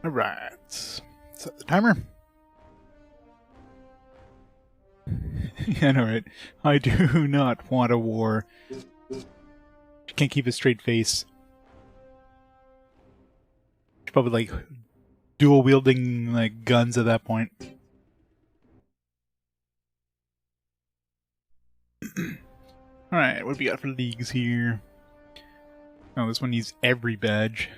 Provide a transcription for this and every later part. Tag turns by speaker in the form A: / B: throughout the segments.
A: Alright. Set the timer. Yeah, I know, right? I do not want a war. Can't keep a straight face. Probably like dual wielding like guns at that point. Alright, what do we got for leagues here? Oh, this one needs every badge.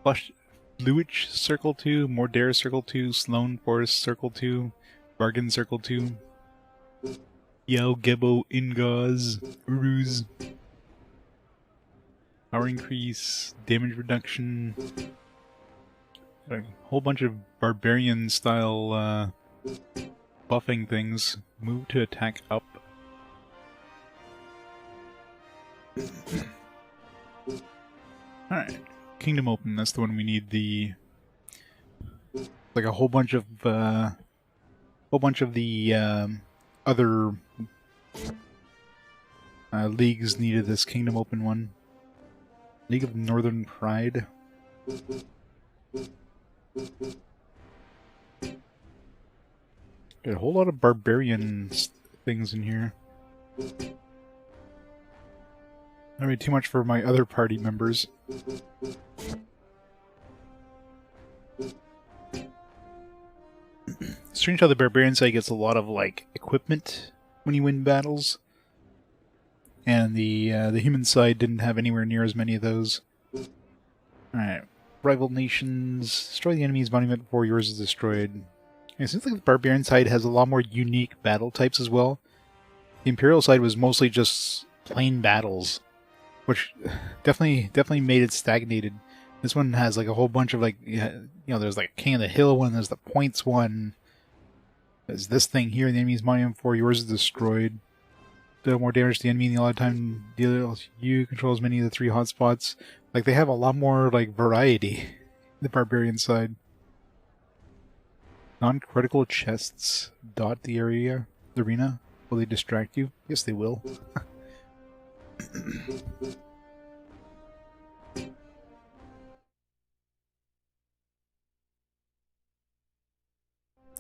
A: Fluich Circle 2, Mordare Circle 2, Sloan Forest Circle 2, Bargain Circle 2, Yao Gebo Ingaz, Uruz. Power increase, damage reduction, a whole bunch of barbarian style buffing things. Move to attack up. Alright. Kingdom Open, that's the one we need like a whole bunch of the other leagues needed this Kingdom Open one. League of Northern Pride. Got a whole lot of barbarian things in here. Not really too much for my other party members. Strange how the barbarian side gets a lot of like equipment when you win battles, and the human side didn't have anywhere near as many of those. All right, rival nations destroy the enemy's monument before yours is destroyed. It seems like the barbarian side has a lot more unique battle types as well. The imperial side was mostly just plain battles, which definitely made it stagnated. This one has like a whole bunch of like, you know, there's like King of the Hill one, there's the points one. There's this thing here, the enemy's monument before yours is destroyed. Deal more damage to the enemy in the allotted time. You control as many of the 3 hotspots. Like they have a lot more like variety. The barbarian side. Non-critical chests dot the arena. Will they distract you? Yes, they will.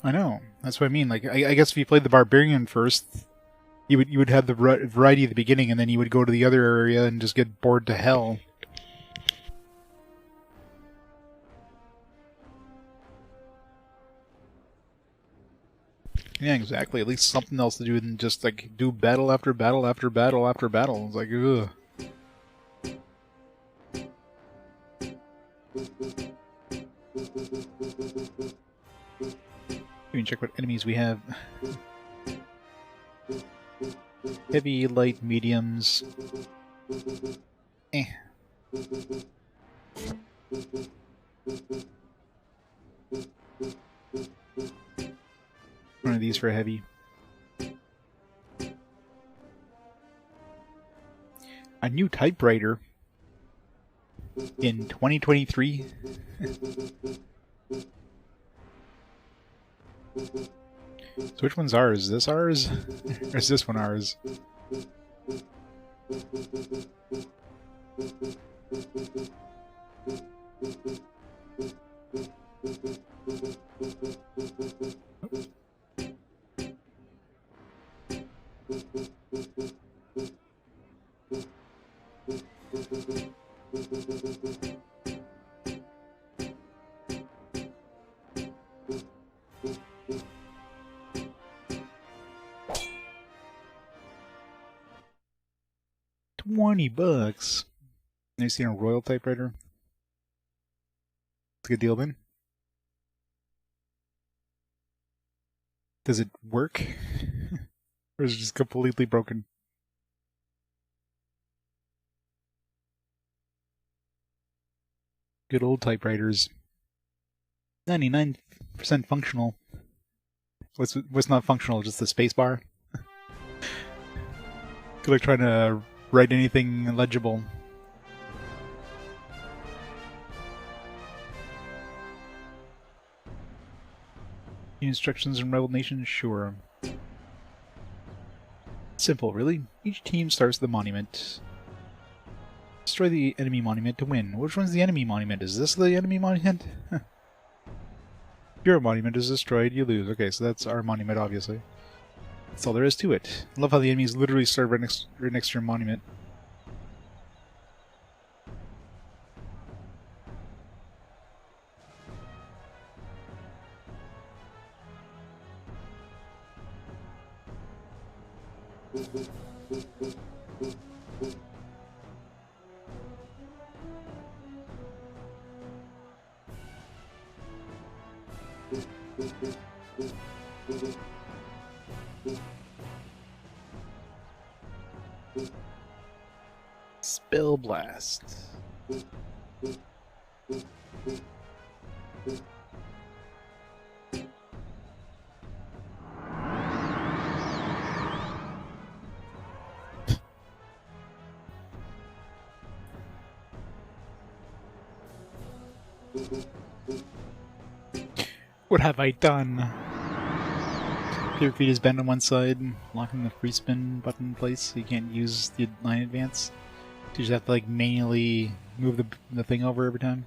A: I know. That's what I mean. Like, I guess if you played the barbarian first, you would have the variety at the beginning, and then you would go to the other area and just get bored to hell. Yeah, exactly. At least something else to do than just like do battle after battle after battle after battle. It's like, ugh. We can check what enemies we have. Heavy, light, mediums. Eh. One of these for a heavy. A new typewriter in 2023. So which one's ours? Is this ours? Or is this one ours? $20. Have you seen a royal typewriter? It's a good deal then. Does it work? Or is it just completely broken? Good old typewriters. 99% functional. What's not functional? Just the space bar? Good luck trying to write anything legible. Instructions in Rebel Nation? Sure. Simple, really. Each team starts the monument. Destroy the enemy monument to win. Which one's the enemy monument? Is this the enemy monument? If your monument is destroyed, you lose. Okay, so that's our monument, obviously. That's all there is to it. I love how the enemies literally start right next to your monument. Spell blast. What have I done? Your feet is bent on one side, locking the free spin button in place so you can't use the line advance. You just have to like manually move the thing over every time.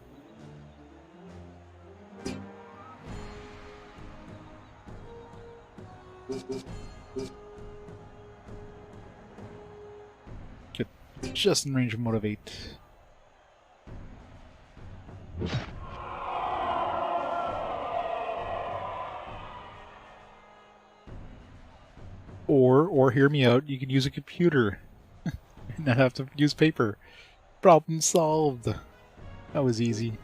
A: Get just in range of motivate. Or hear me out, you can use a computer. Not have to use paper. Problem solved. That was easy.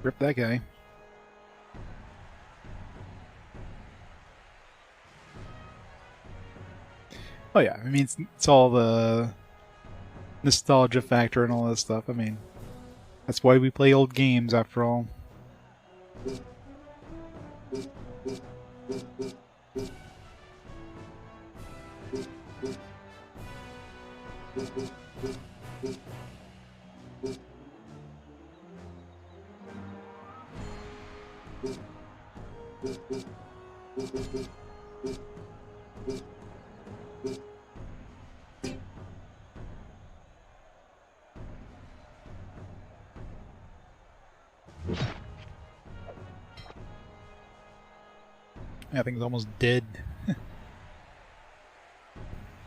A: Rip that guy. Oh yeah, I mean, it's all the nostalgia factor and all that stuff. I mean, that's why we play old games, after all. That thing's almost dead.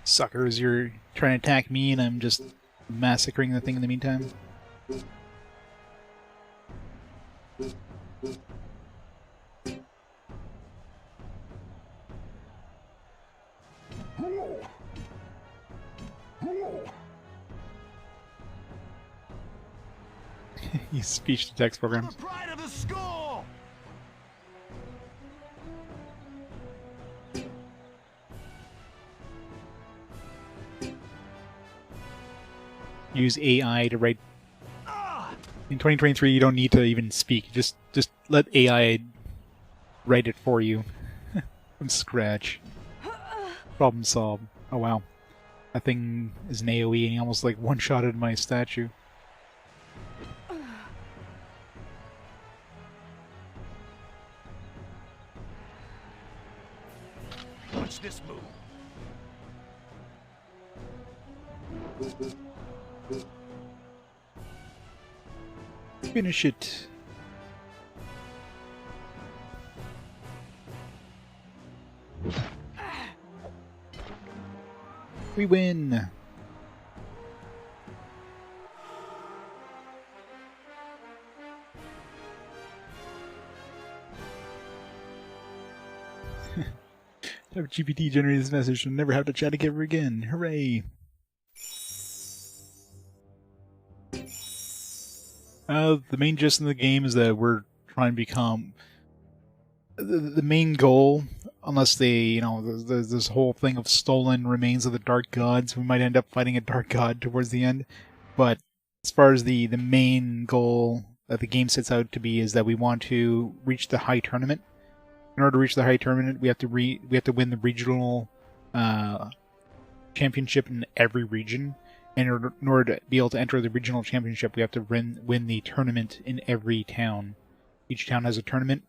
A: Suckers, you're trying to attack me and I'm just massacring the thing in the meantime. Use speech to text program. Use AI to write. In 2023, you don't need to even speak. Just let AI write it for you from scratch. Problem solved. Oh wow, that thing is an AOE, and he almost like one-shotted my statue.
B: Watch this move.
A: Finish it. We win. GPT generated this message, so never have to chat ever again. Hooray! The main gist of the game is that we're trying to become the main goal, unless they, you know, there's this whole thing of stolen remains of the Dark Gods, we might end up fighting a Dark God towards the end. But as far as the main goal that the game sets out to be is that we want to reach the high tournament. In order to reach the high tournament, we have to win the regional championship in every region. And in order to be able to enter the regional championship, we have to win the tournament in every town. Each town has a tournament.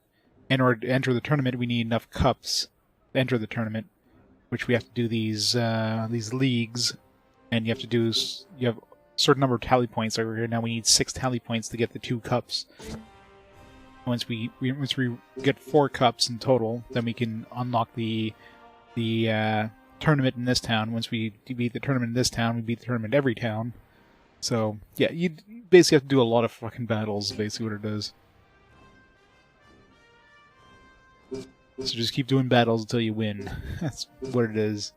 A: In order to enter the tournament, we need enough cups to enter the tournament, which we have to do these leagues, and you have a certain number of tally points over here. Now we need 6 tally points to get the 2 cups. Once we get 4 cups in total, then we can unlock the tournament in this town. Once we beat the tournament in this town, we beat the tournament in every town. So yeah, you basically have to do a lot of fucking battles. Basically, what it does. So just keep doing battles until you win. That's what it is.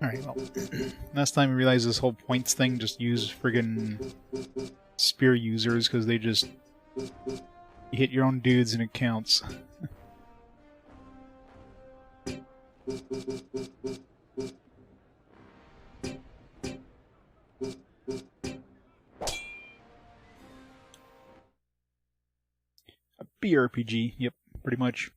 A: Alright, well, last time we realized this whole points thing, just use friggin' spear users, because they just... You hit your own dudes and it counts. A BRPG, yep, pretty much.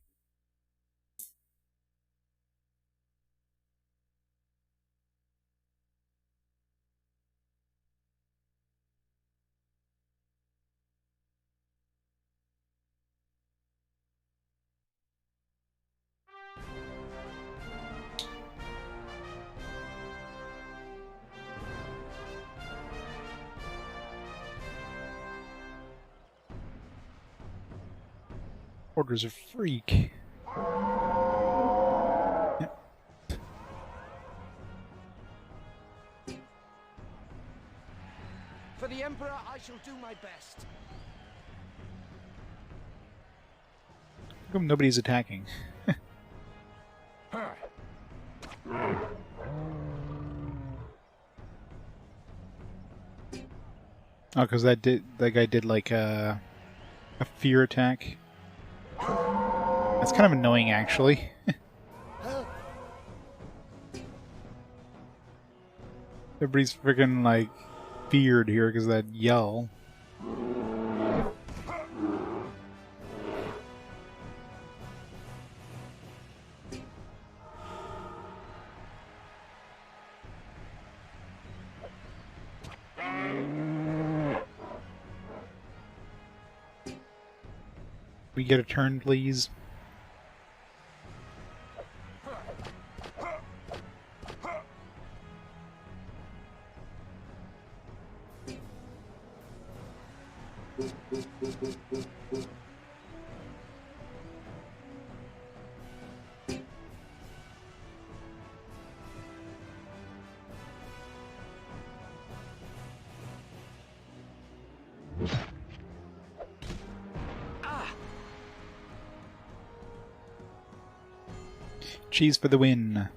A: Order's a freak. Yep.
B: For the Emperor, I shall do my best.
A: How come nobody's attacking? Oh, because that guy did like a fear attack. That's kind of annoying, actually. Everybody's freaking like feared here because of that yell. We get a turn, please. Cheese for the win.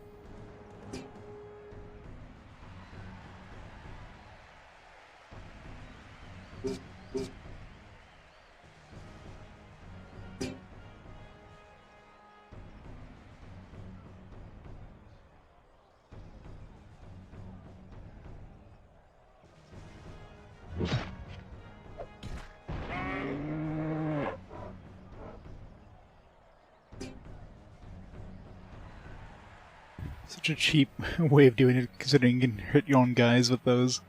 A: Such a cheap way of doing it, considering you can hit your own guys with those.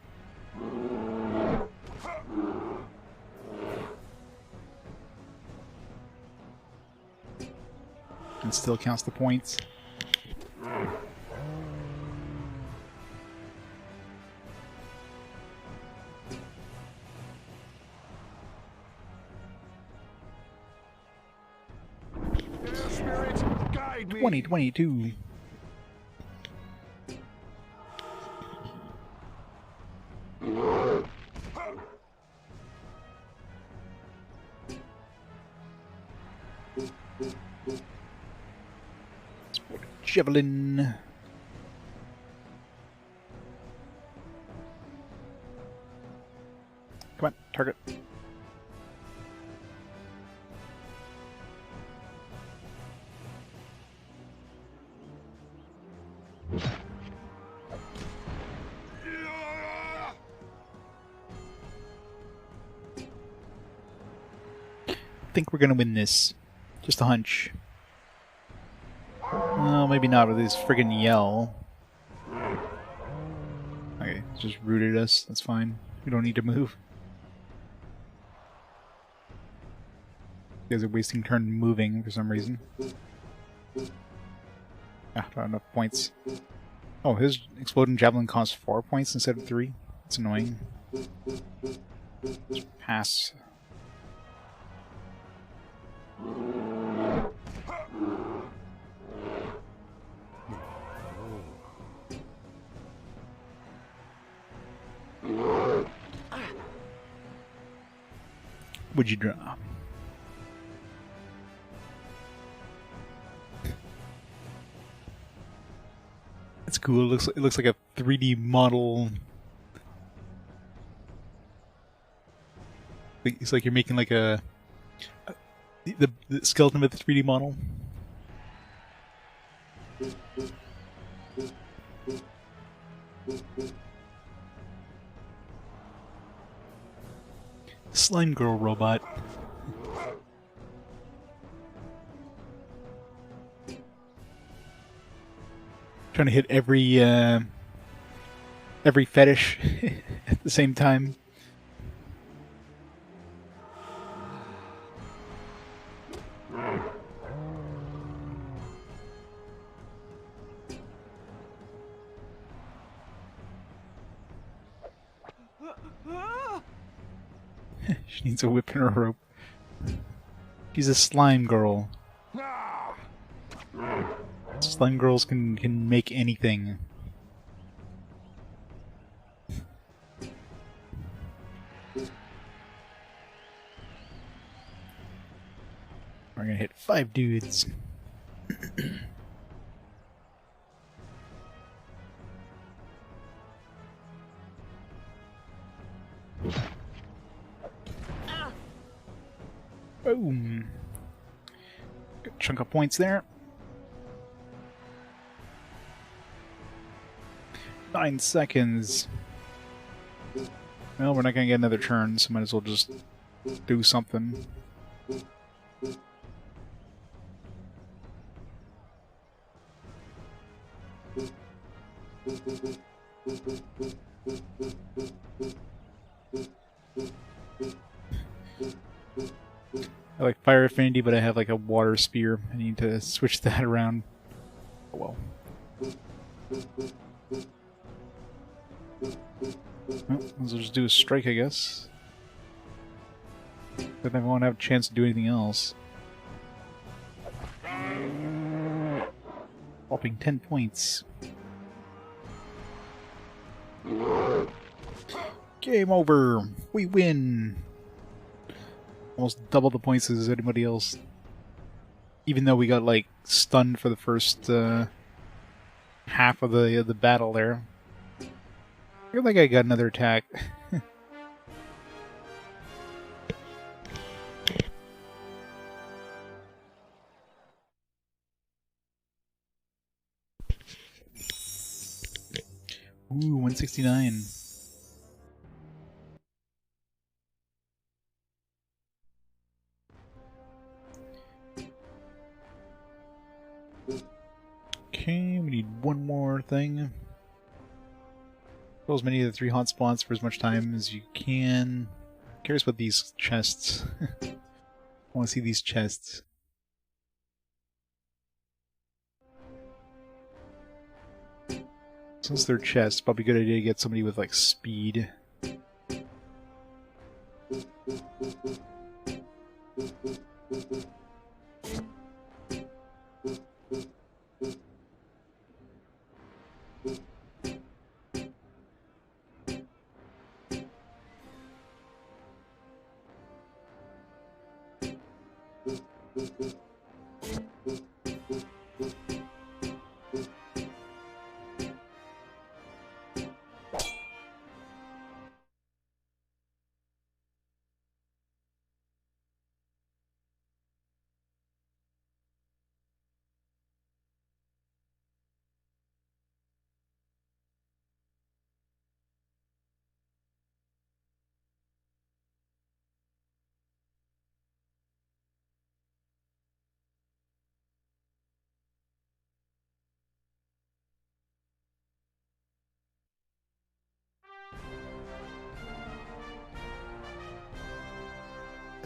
A: And still counts the points.
B: Spirit, guide me.
A: 2022. Javelin. Come on, target. I think we're gonna win this. Just a hunch. Well, maybe not with this friggin' yell. Okay, just rooted us. That's fine. We don't need to move. You guys are wasting turn moving for some reason. Ah, not enough points. Oh, his exploding javelin costs 4 points instead of 3. That's annoying. Just pass. Would you draw? That's cool. It looks like a 3D model. It's like you're making like the skeleton of the 3D model. Slime girl robot. Trying to hit every fetish at the same time. She needs a whip and a rope. She's a slime girl. Slime girls can make anything. We're gonna hit 5 dudes. Boom. Good chunk of points there. 9 seconds. Well, we're not gonna get another turn, so might as well just do something. I like fire affinity, but I have like a water spear. I need to switch that around. Oh well. Well, let's just do a strike, I guess. Then I won't have a chance to do anything else. Whopping 10 points. Game over! We win! Almost double the points as anybody else. Even though we got, like, stunned for the first half of the battle there. I feel like I got another attack. Ooh, 169. Okay, we need one more thing. Kill as many of the 3 hot spots for as much time as you can. I'm curious about these chests. I want to see these chests. Since they're chests, probably a good idea to get somebody with like speed.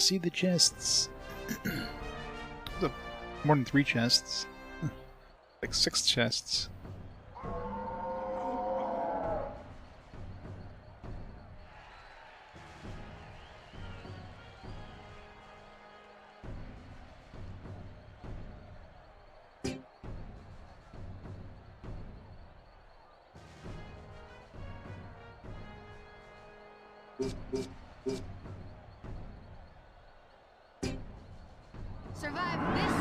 A: see the chests. More than 3 chests. Like 6 chests.
C: Survive this.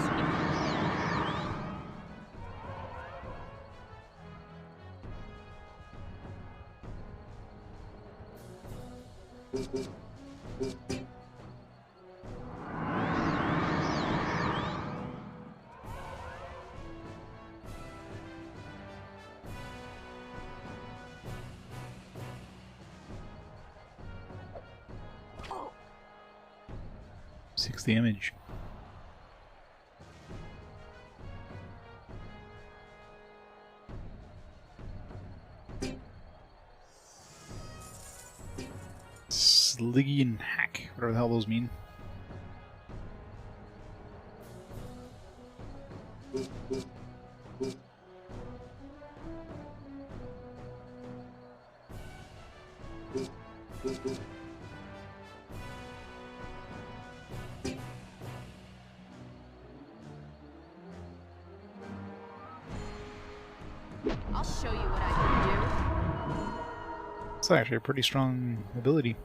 A: Oh. 6 damage. Sliggy and hack, whatever the hell those mean.
C: I'll show you what I can do.
A: It's actually a pretty strong ability.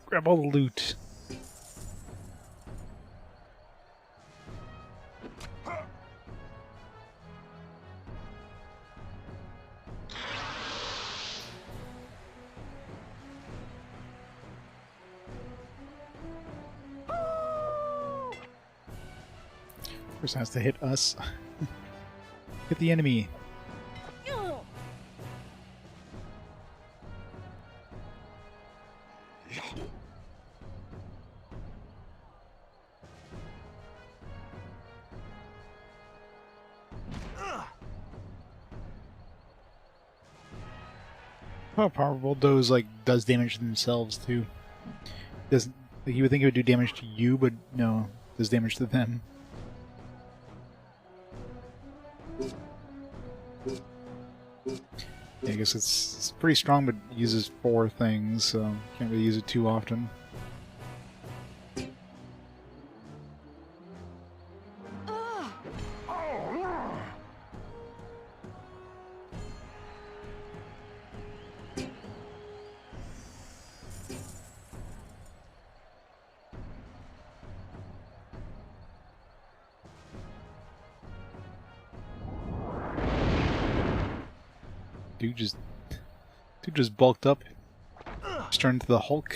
A: Grab all the loot. Of course, it has to hit us. Hit the enemy. How powerful those does damage to themselves too. Doesn't you would think it would do damage to you, but no, it does damage to them. Yeah, I guess it's pretty strong, but it uses 4 things, so can't really use it too often. Dude just bulked up. Just turned into the Hulk.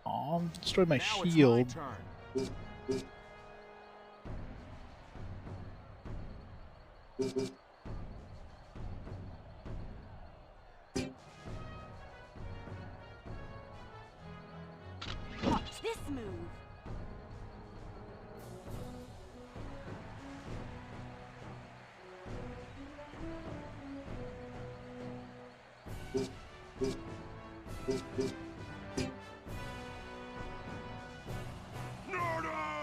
A: Aw, destroyed my shield.
C: Watch this move.
B: Nordagh!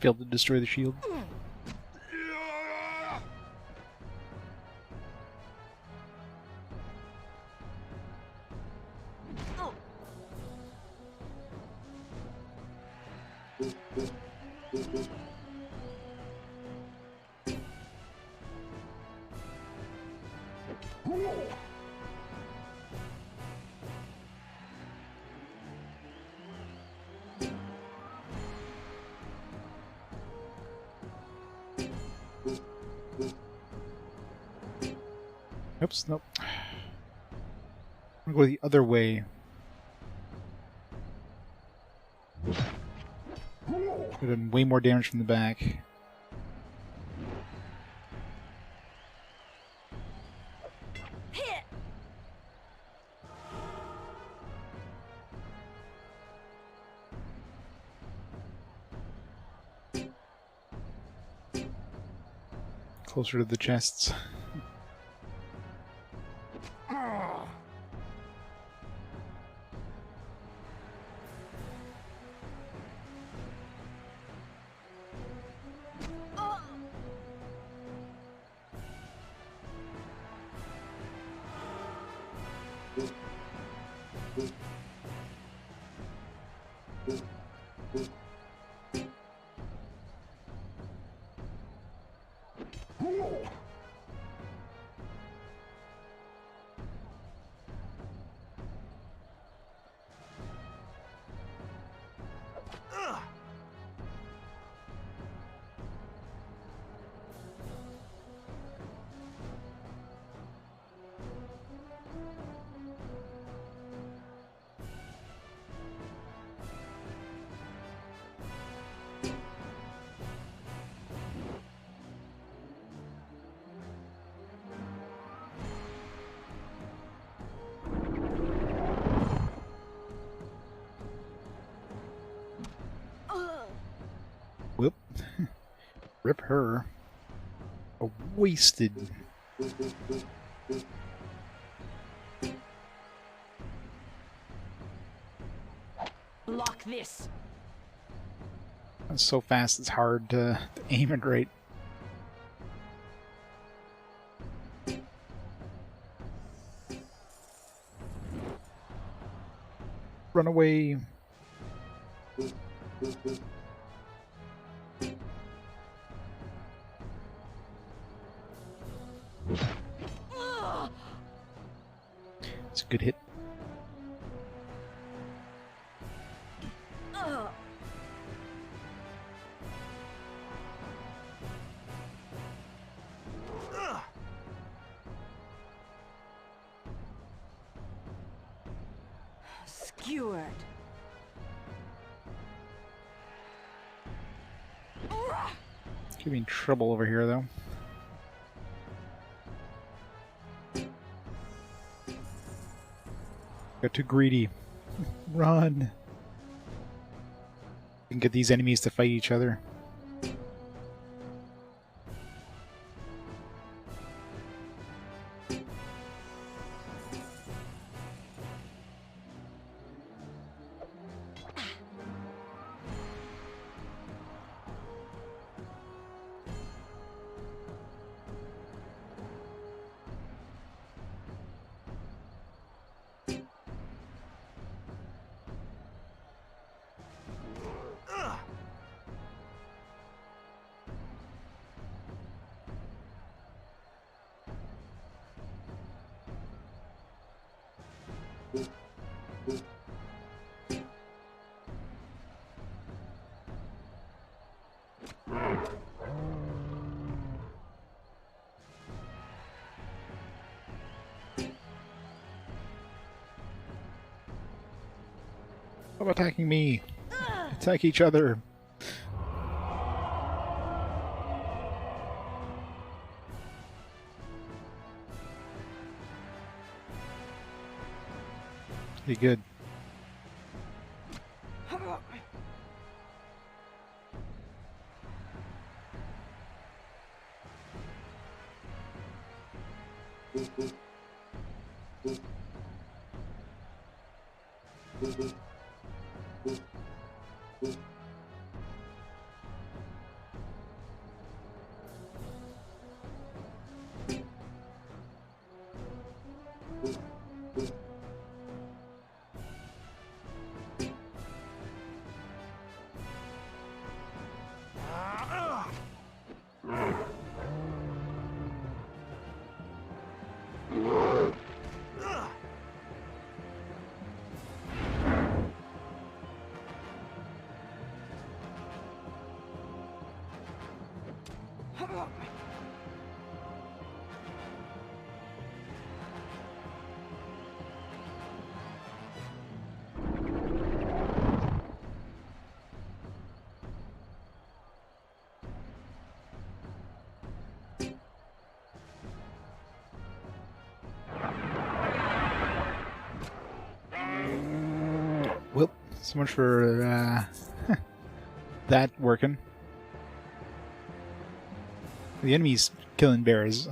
A: Failed to destroy the shield. Oops, nope. I'm gonna go the other way. Could have done way more damage from the back. Closer to the chests. Whoop. Rip her. A wasted.
C: Lock this.
A: That's so fast it's hard to aim it right. Run away. It's a good hit.
C: Skewered.
A: Giving trouble over here, though. Got too greedy. Run! You can get these enemies to fight each other. Stop attacking me! Attack each other! Be good. So much for that working. The enemy's killing bears.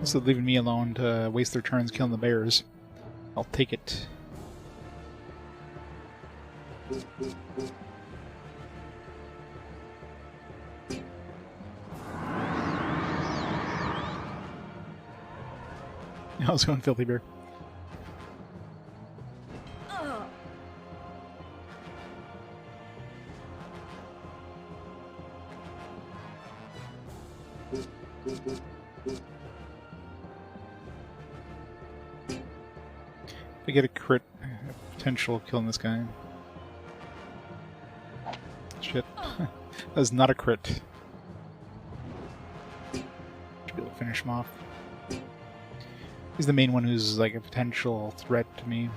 A: So leaving me alone to waste their turns killing the bears. I'll take it. I was going filthy bear. I get a crit potential of killing this guy. Shit. That was not a crit. Should be able to finish him off. He's the main one who's like a potential threat to me.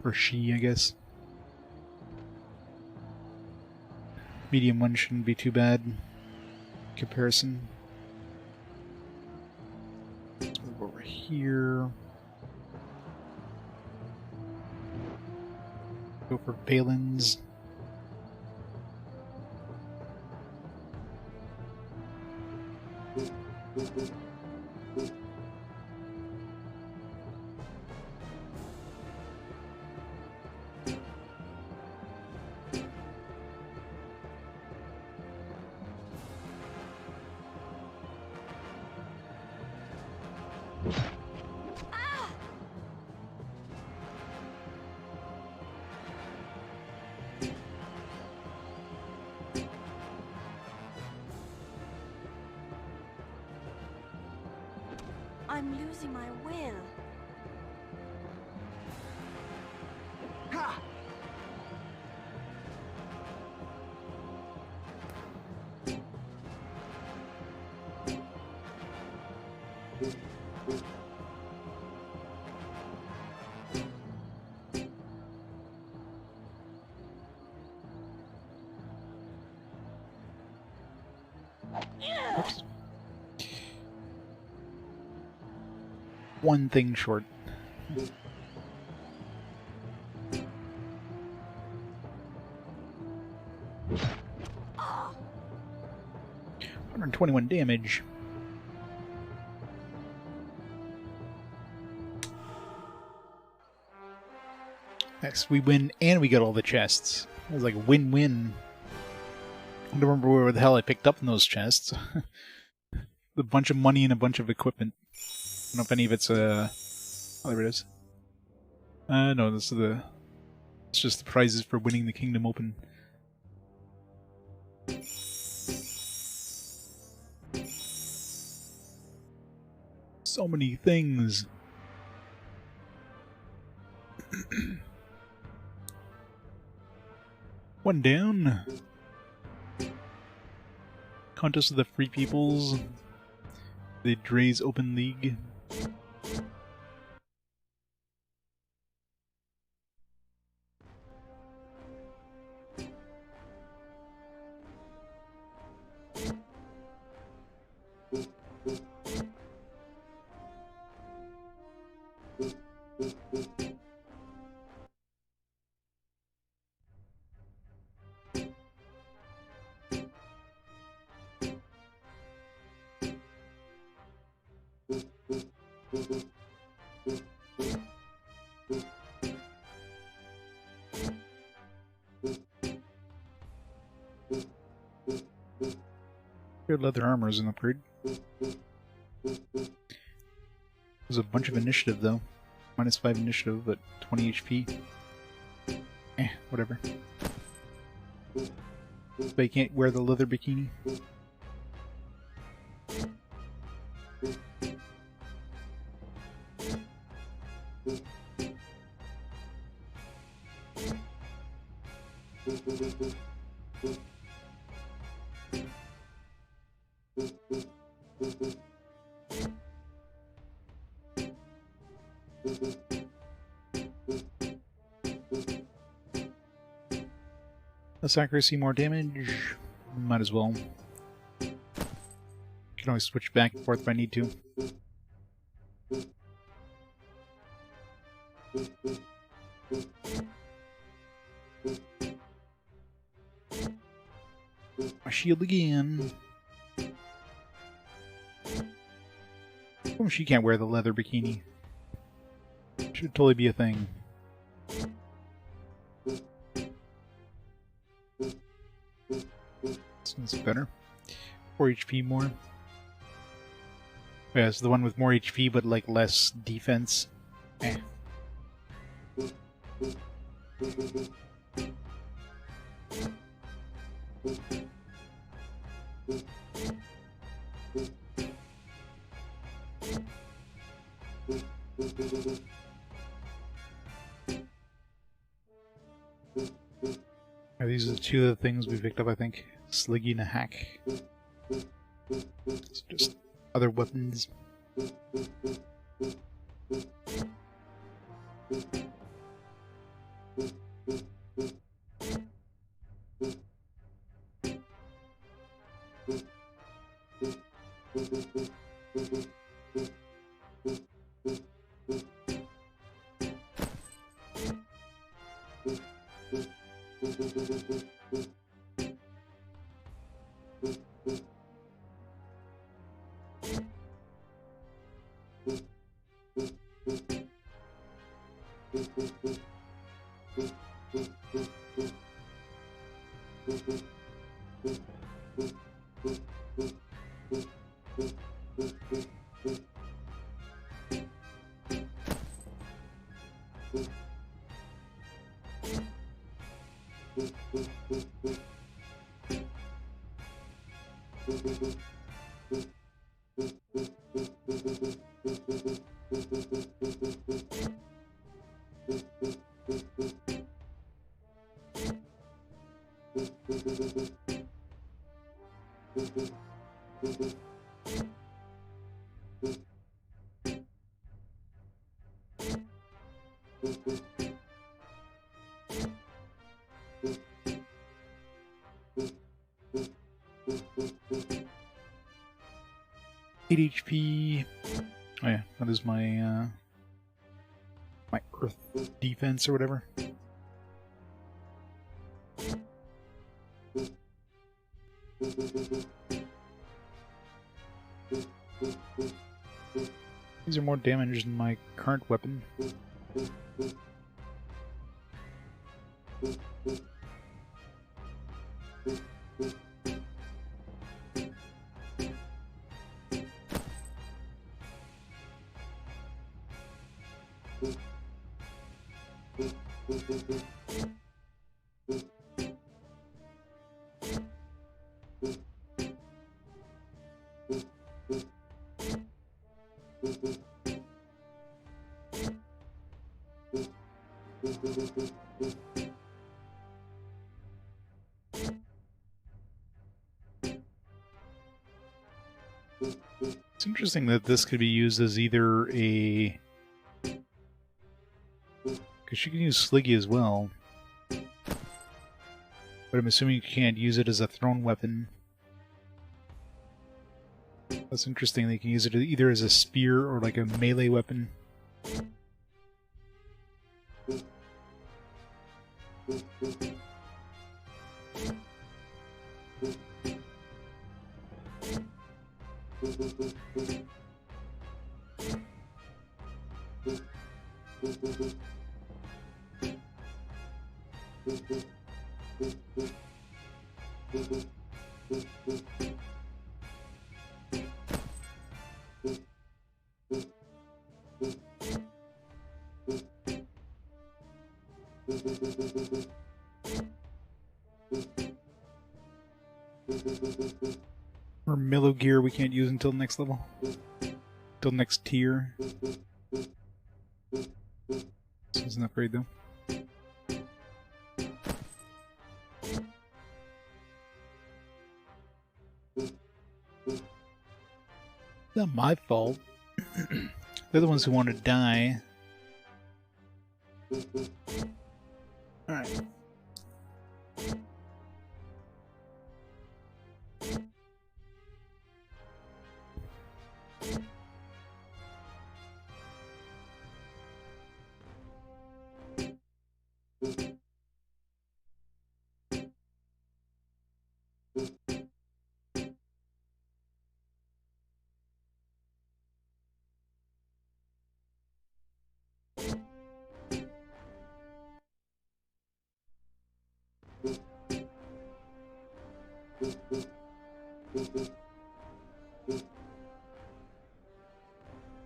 A: Or she, I guess. Medium one shouldn't be too bad in comparison. Over here. Go for Valens.
C: I'm losing my will.
B: Ha!
A: Oops. One thing short. $121 damage. Next, we win and we get all the chests. It was like a win-win. I don't remember where the hell I picked up in those chests. A bunch of money and a bunch of equipment. I don't know if any of it's oh, there it is. No, this is the. It's just the prizes for winning the Kingdom Open. So many things. One down. Contest of the Free Peoples. The Dre's Open League. Good leather armor is an upgrade. There's a bunch of initiative though. -5 initiative, but 20 HP. Whatever. But you can't wear the leather bikini. Less accuracy, more damage. Might as well. Can always switch back and forth if I need to. My shield again. Oh, she can't wear the leather bikini. Should totally be a thing. This one's better. 4 HP more. Yeah, it's the one with more HP but like less defense. Eh. These are the two of the things we picked up, I think. Sliggy and a hack. It's just other weapons. HP. Oh yeah, that is my my earth defense or whatever. These are more damage than my current weapon. It's interesting that this could be used as either a... because you can use Sliggy as well. But I'm assuming you can't use it as a thrown weapon. That's interesting, they can use it either as a spear or like a melee weapon. Or Mellow Gear we can't use until next level. Until next tier. This is an upgrade though. Not my fault. They're the ones who want to die. Alright.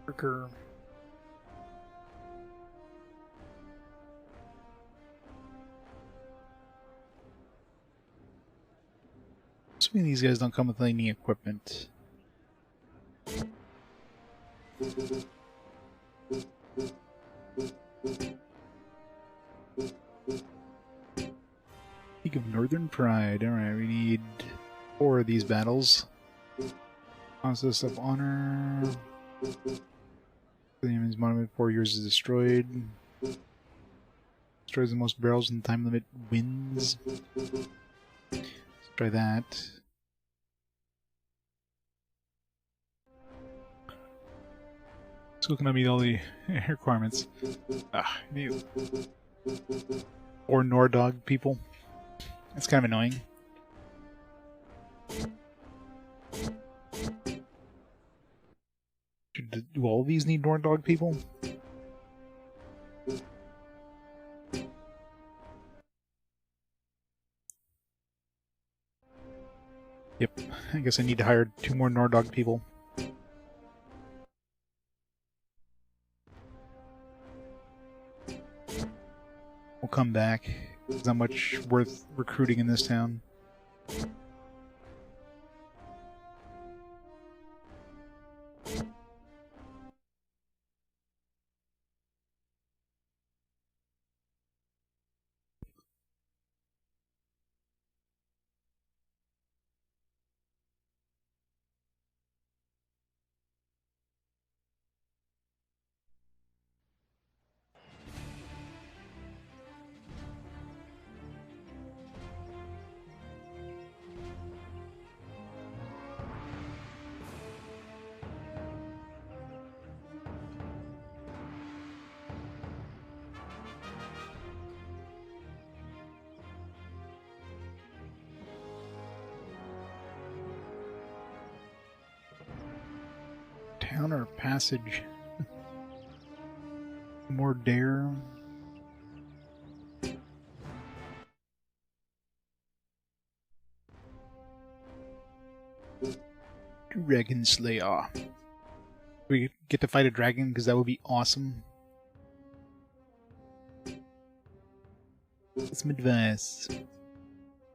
A: Worker. Assuming these guys don't come with any equipment. League of Northern Pride. Alright, we need 4 of these battles. Process of Honor. The enemy's monument 4 years is destroyed. Destroys the most barrels in the time limit wins. Let's try that. Still cannot meet all the requirements. Ah, you. Or Nordagh people. That's kind of annoying. Do all of these need Nordagh people? Yep, I guess I need to hire 2 more Nordagh people. We'll come back. There's not much worth recruiting in this town. Town or passage? Nordagh. Dragon Slayer. We get to fight a dragon because that would be awesome. That's some advice.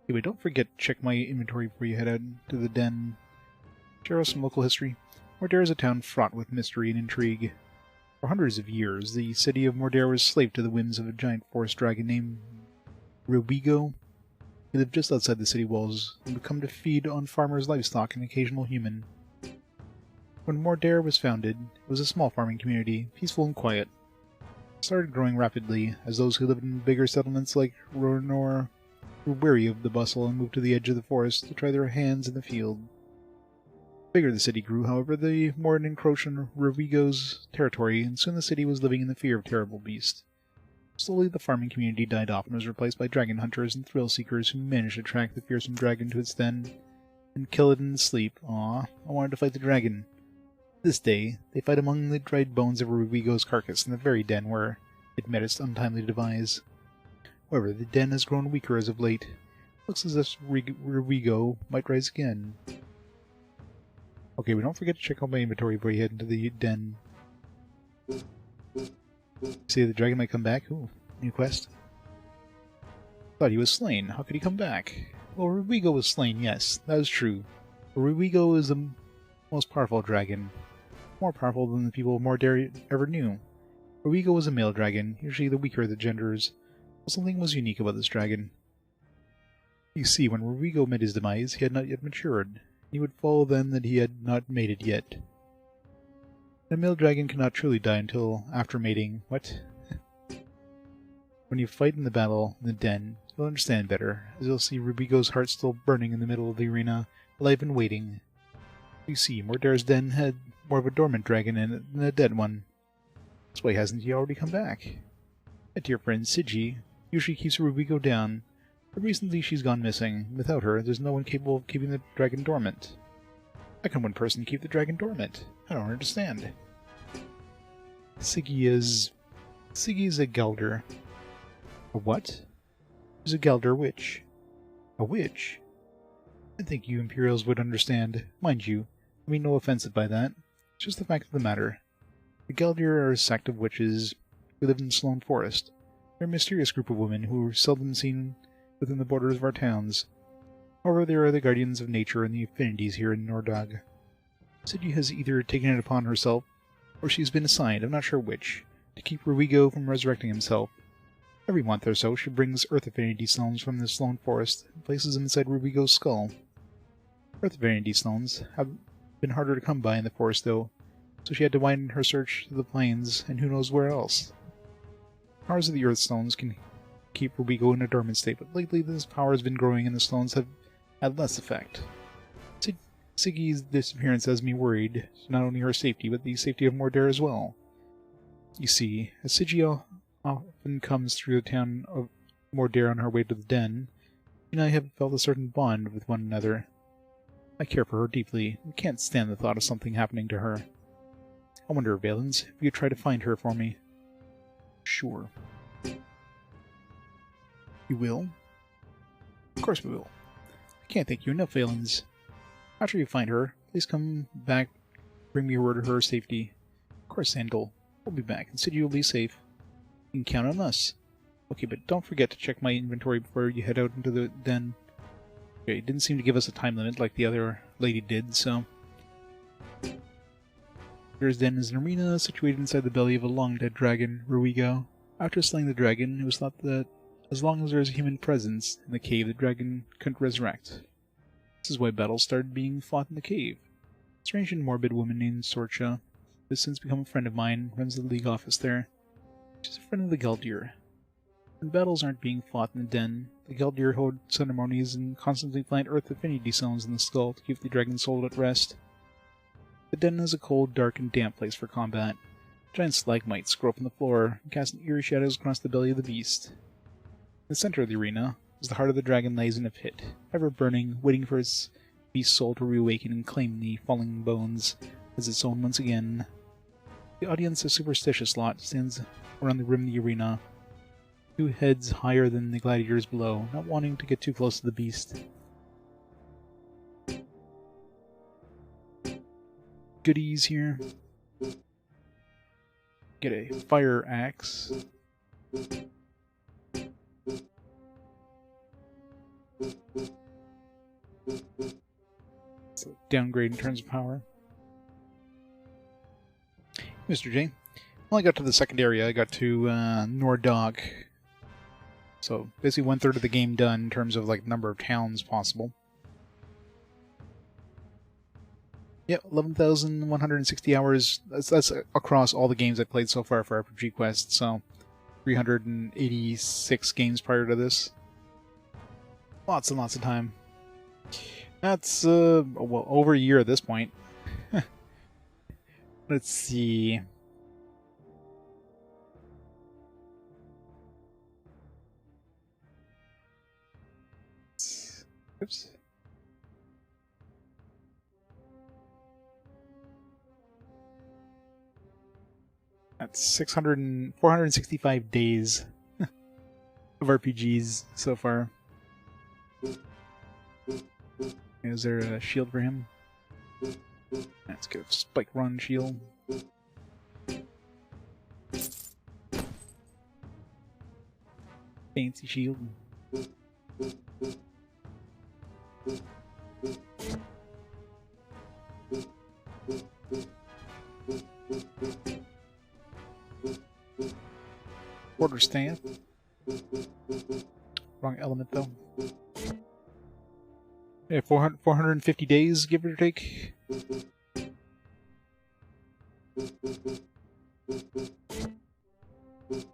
A: Anyway, don't forget to check my inventory before you head out to the den. Share us some local history. Nordagh is a town fraught with mystery and intrigue. For hundreds of years, the city of Nordagh was slave to the whims of a giant forest dragon named Rowigo. He lived just outside the city walls and would come to feed on farmers' livestock and occasional human. When Nordagh was founded, it was a small farming community, peaceful and quiet. It started growing rapidly, as those who lived in bigger settlements like Ronor were weary of the bustle and moved to the edge of the forest to try their hands in the field. The bigger the city grew, however, the more it encroached on Rowigo's territory, and soon the city was living in the fear of terrible beasts. Slowly, the farming community died off and was replaced by dragon hunters and thrill-seekers who managed to track the fearsome dragon to its den and kill it in its sleep. Aw, I wanted to fight the dragon. This day, they fight among the dried bones of Rowigo's carcass in the very den where it met its untimely demise. However, the den has grown weaker as of late. Looks as if Rowigo might rise again. Okay, but don't forget to check out my inventory before you head into the den. See, the dragon might come back? Ooh, new quest. Thought he was slain. How could he come back? Well, Rowigo was slain, yes, that is true. Rowigo is the most powerful dragon. More powerful than the people of Nordagh ever knew. Rowigo was a male dragon, usually the weaker of the genders. But something was unique about this dragon. You see, when Rowigo met his demise, he had not yet matured. He would follow then that he had not made it yet. A male dragon cannot truly die until after mating. What? When you fight in the battle in the den, you'll understand better, as you'll see Rubigo's heart still burning in the middle of the arena, alive and waiting. You see, Nordagh's den had more of a dormant dragon in it than a dead one. That's why hasn't he already come back? My dear friend Sigi usually keeps Rubigo down, but recently she's gone missing. Without her, there's no one capable of keeping the dragon dormant. How can one person keep the dragon dormant? I don't understand. Sigi is a Gelder. A what? She's a Gelder witch. A witch? I think you Imperials would understand. Mind you, I mean no offensive by that. It's just the fact of the matter. The Gelder are a sect of witches who live in Sloane Forest. They're a mysterious group of women who are seldom seen within the borders of our towns. However, they are the guardians of nature and the affinities here in Nordagh. Sigi has either taken it upon herself, or she's been assigned, I'm not sure which, to keep Rubigo from resurrecting himself. Every month or so, she brings Earth Affinity Stones from the Sloane Forest and places them inside Rubigo's skull. Earth Affinity Stones have been harder to come by in the forest, though, so she had to widen her search to the plains and who knows where else. Powers of the Earth Stones can keep Rubigo in a dormant state, but lately this power has been growing and the stones have had less effect. Sigi's disappearance has me worried, not only her safety, but the safety of Nordagh as well. You see, as Sigi often comes through the town of Nordagh on her way to the den, she and I have felt a certain bond with one another. I care for her deeply, and can't stand the thought of something happening to her. I wonder, Valens, if you could try to find her for me. Sure. You will? Of course we will. I can't thank you enough, Valens. After you find her, please come back, bring me word of her safety. Of course, Sandal. We'll be back, and Sigi will be safe. You can count on us. Okay, but don't forget to check my inventory before you head out into the den. Okay, it didn't seem to give us a time limit like the other lady did, so... Nordah's den is an arena situated inside the belly of a long-dead dragon, Rubigo. After slaying the dragon, it was thought that as long as there was a human presence in the cave, the dragon couldn't resurrect. This is why battles started being fought in the cave. A strange and morbid woman named Sorcha, who has since become a friend of mine, runs the League office there. She's a friend of the Geldir. When battles aren't being fought in the den, the Geldir hold ceremonies and constantly plant Earth Affinity Stones in the skull to keep the dragon's soul at rest. The den is a cold, dark, and damp place for combat. Giant stalagmites grow up on the floor and cast eerie shadows across the belly of the beast. In the center of the arena, as the heart of the dragon lays in a pit, ever burning, waiting for its beast soul to reawaken and claim the falling bones as its own once again. The audience, a superstitious lot, stands around the rim of the arena, 2 heads higher than the gladiators below, not wanting to get too close to the beast. Goodies here. Get a fire axe. It's a downgrade in terms of power. Mr. J. Well, I got to the second area. I got to Nordagh. So basically 1/3 of the game done in terms of like number of towns possible. Yep, 11,160 hours. That's across all the games I played so far for RPG Quest. So 386 games prior to this. Lots and lots of time. That's well, over a year at this point. Let's see. Oops. That's 465 days of RPGs so far. Is there a shield for him? Let's get a spike run shield. Fancy shield. Quarter staff. Wrong element though. Yeah, 450 days, give or take.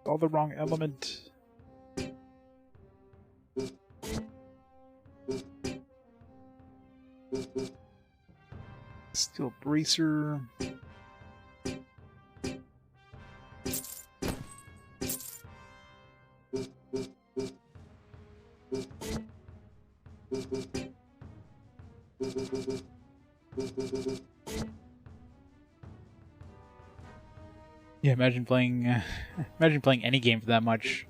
A: All the wrong element. Steel bracer. Yeah, imagine playing any game for that much.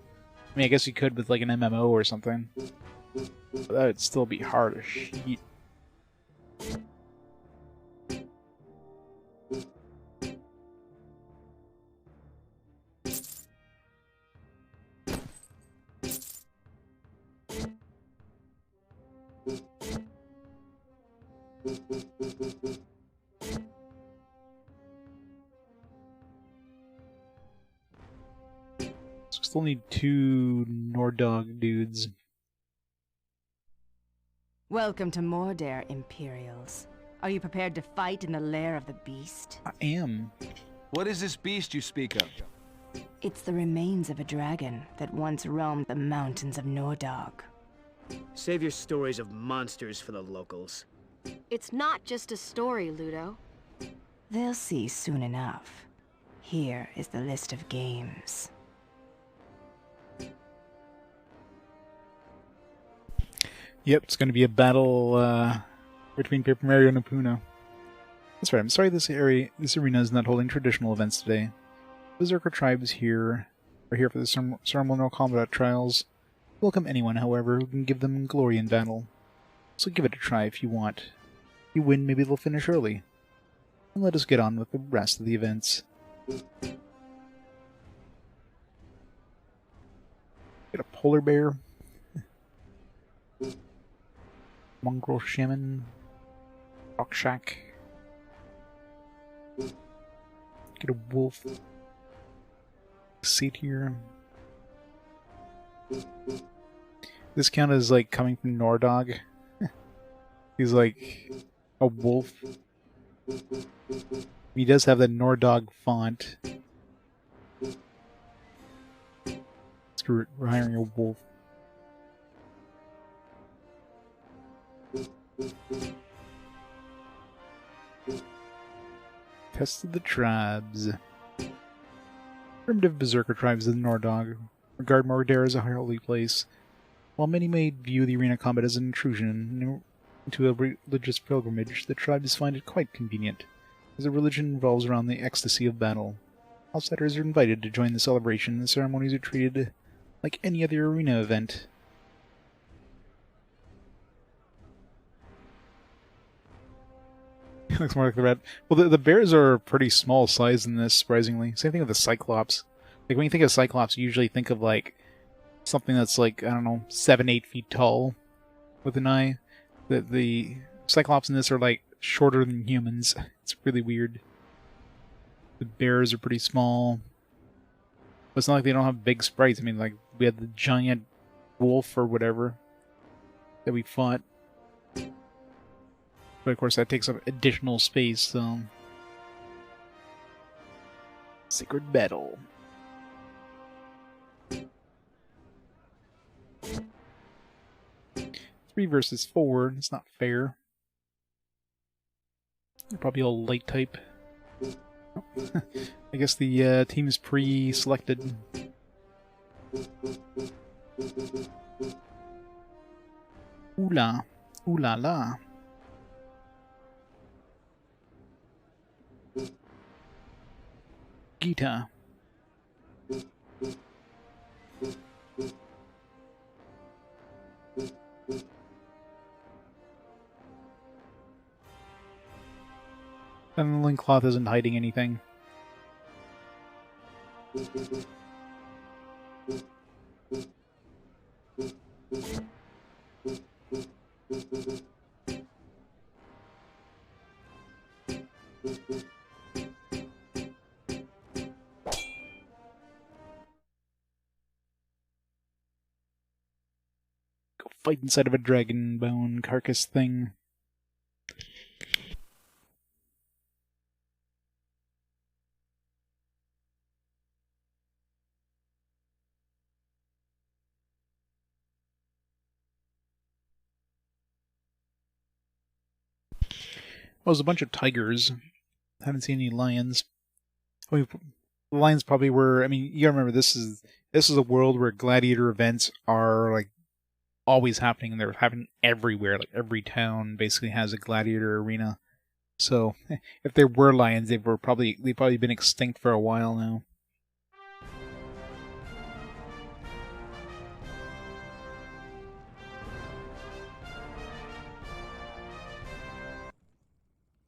A: I mean, I guess you could with like an MMO or something. But that would still be hard as shit. So still need 2 Nordagh dudes.
C: Welcome to Nordagh, Imperials. Are you prepared to fight in the lair of the beast?
A: I am.
D: What is this beast you speak of?
C: It's the remains of a dragon that once roamed the mountains of Nordagh.
E: Save your stories of monsters for the locals.
F: It's not just a story, Ludo.
C: They'll see soon enough. Here is the list of games.
A: Yep, it's going to be a battle between Paper Mario and Apuna. That's right. I'm sorry this arena is not holding traditional events today. Berserker tribes are here for the ceremonial combat trials. Welcome anyone, however, who can give them glory in battle. So give it a try if you want. If you win, maybe they'll finish early. And let us get on with the rest of the events. Get a polar bear. Mongrel shaman. Rock shack. Get a wolf. Seat here. This count as like coming from Nordagh. He's like a wolf. He does have the Nordagh font. Screw it, we're hiring a wolf. Test of the tribes. Primitive berserker tribes of the Nordagh regard Nordagh as a holy place. While many may view the arena combat as an intrusion into a religious pilgrimage, the tribes find it quite convenient, as the religion revolves around the ecstasy of battle. Outsiders are invited to join the celebration, and the ceremonies are treated like any other arena event. Looks more like the rat. Well, the bears are a pretty small size in this, surprisingly. Same thing with the Cyclops. Like, when you think of Cyclops, you usually think of, like, something that's, like, I don't know, 7-8 feet tall with an eye. The Cyclops in this are, like, shorter than humans. It's really weird. The bears are pretty small. But it's not like they don't have big sprites. I mean, like, we had the giant wolf or whatever that we fought. But of course that takes up additional space, so... Sacred Battle. Three versus 4, it's not fair. They're probably all light type. Oh. I guess the team is pre-selected. Ooh la. Ooh la la. Gita. And the link cloth isn't hiding anything. Fight inside of a dragon bone carcass thing. Well, there's a bunch of tigers. Haven't seen any lions. I mean, the lions probably were. I mean, you gotta remember this is a world where gladiator events are like always happening. They're happening everywhere. Like every town basically has a gladiator arena. So if there were lions, they've probably been extinct for a while now.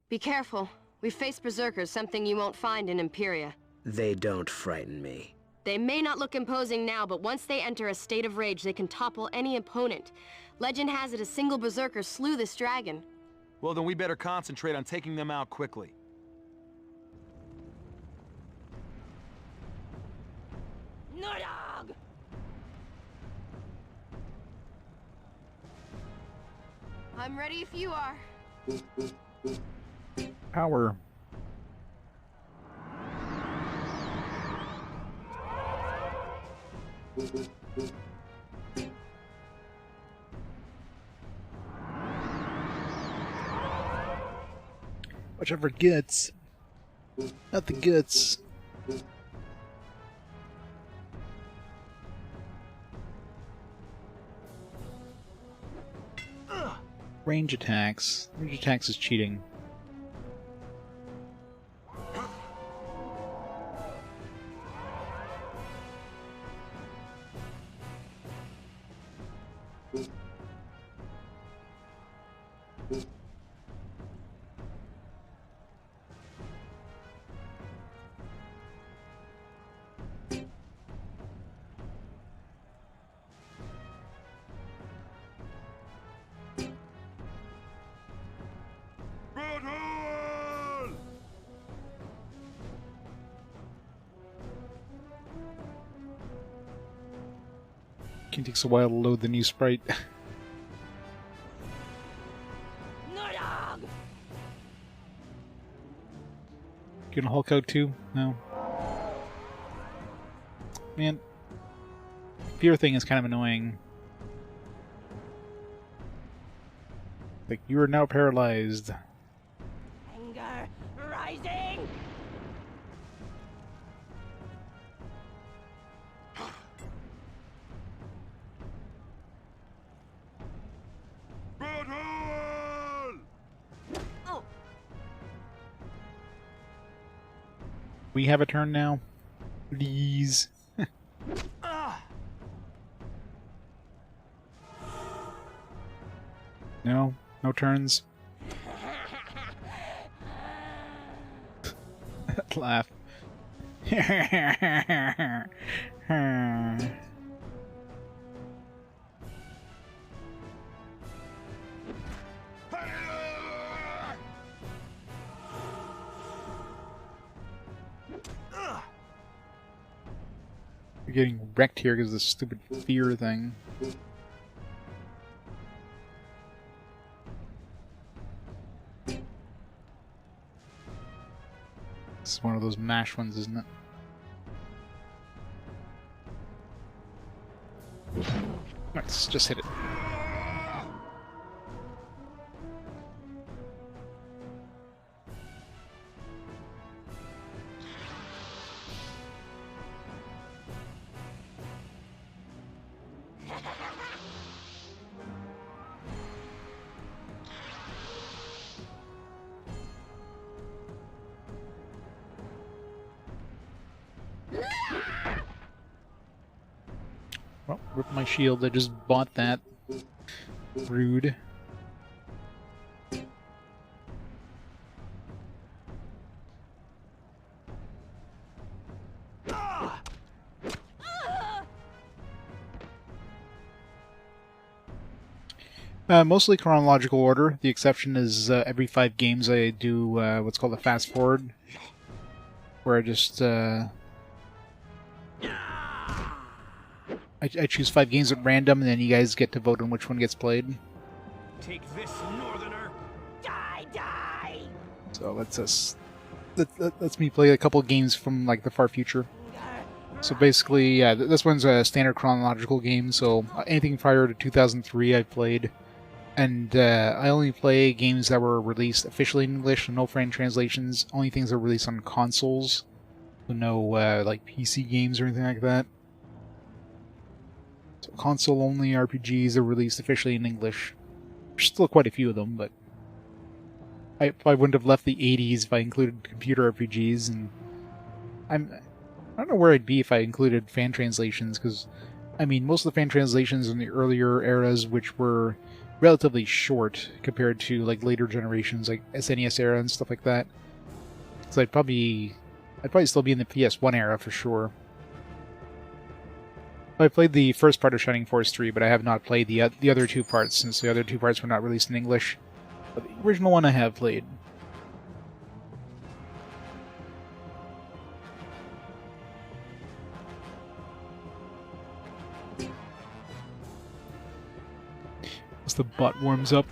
F: Be careful. We face berserkers, something you won't find in Imperia.
E: They don't frighten me.
F: They may not look imposing now, but once they enter a state of rage, they can topple any opponent. Legend has it a single berserker slew this dragon.
D: Well, then we better concentrate on taking them out quickly.
F: Nordagh! I'm ready if you are.
A: Power. Whichever gets. Not the guts. Range attacks. Range attacks is cheating. It takes a while to load the new sprite.
F: Nordagh!
A: You gonna Hulk out too? No. Man, fear thing is kind of annoying. Like, you are now paralyzed.
F: Anger rising! Oh.
A: We have a turn now? Please. No? No turns? Laugh. You're getting wrecked here because of this stupid fear thing. This is one of those MASH ones, isn't it? Nice, just hit it. Well, rip my shield, I just bought that. Rude. Mostly chronological order. The exception is every 5 games I do what's called a fast forward, where I just I choose 5 games at random, and then you guys get to vote on which one gets played.
E: Take this, Northerner! Die, die!
A: So lets me play a couple games from like the far future. So basically, yeah, this one's a standard chronological game. So anything prior to 2003, I played. And I only play games that were released officially in English, no foreign translations. Only things that were released on consoles. So no like PC games or anything like that. So console-only RPGs are released officially in English. There's still quite a few of them, but I wouldn't have left the 80s if I included computer RPGs, and I don't know where I'd be if I included fan translations, because, I mean, most of the fan translations in the earlier eras, which were relatively short compared to, like, later generations, like SNES era and stuff like that. So I'd probably still be in the PS1 era for sure. I played the first part of Shining Force 3, but I have not played the other two parts, since the other two parts were not released in English. But the original one I have played. As the butt warms up.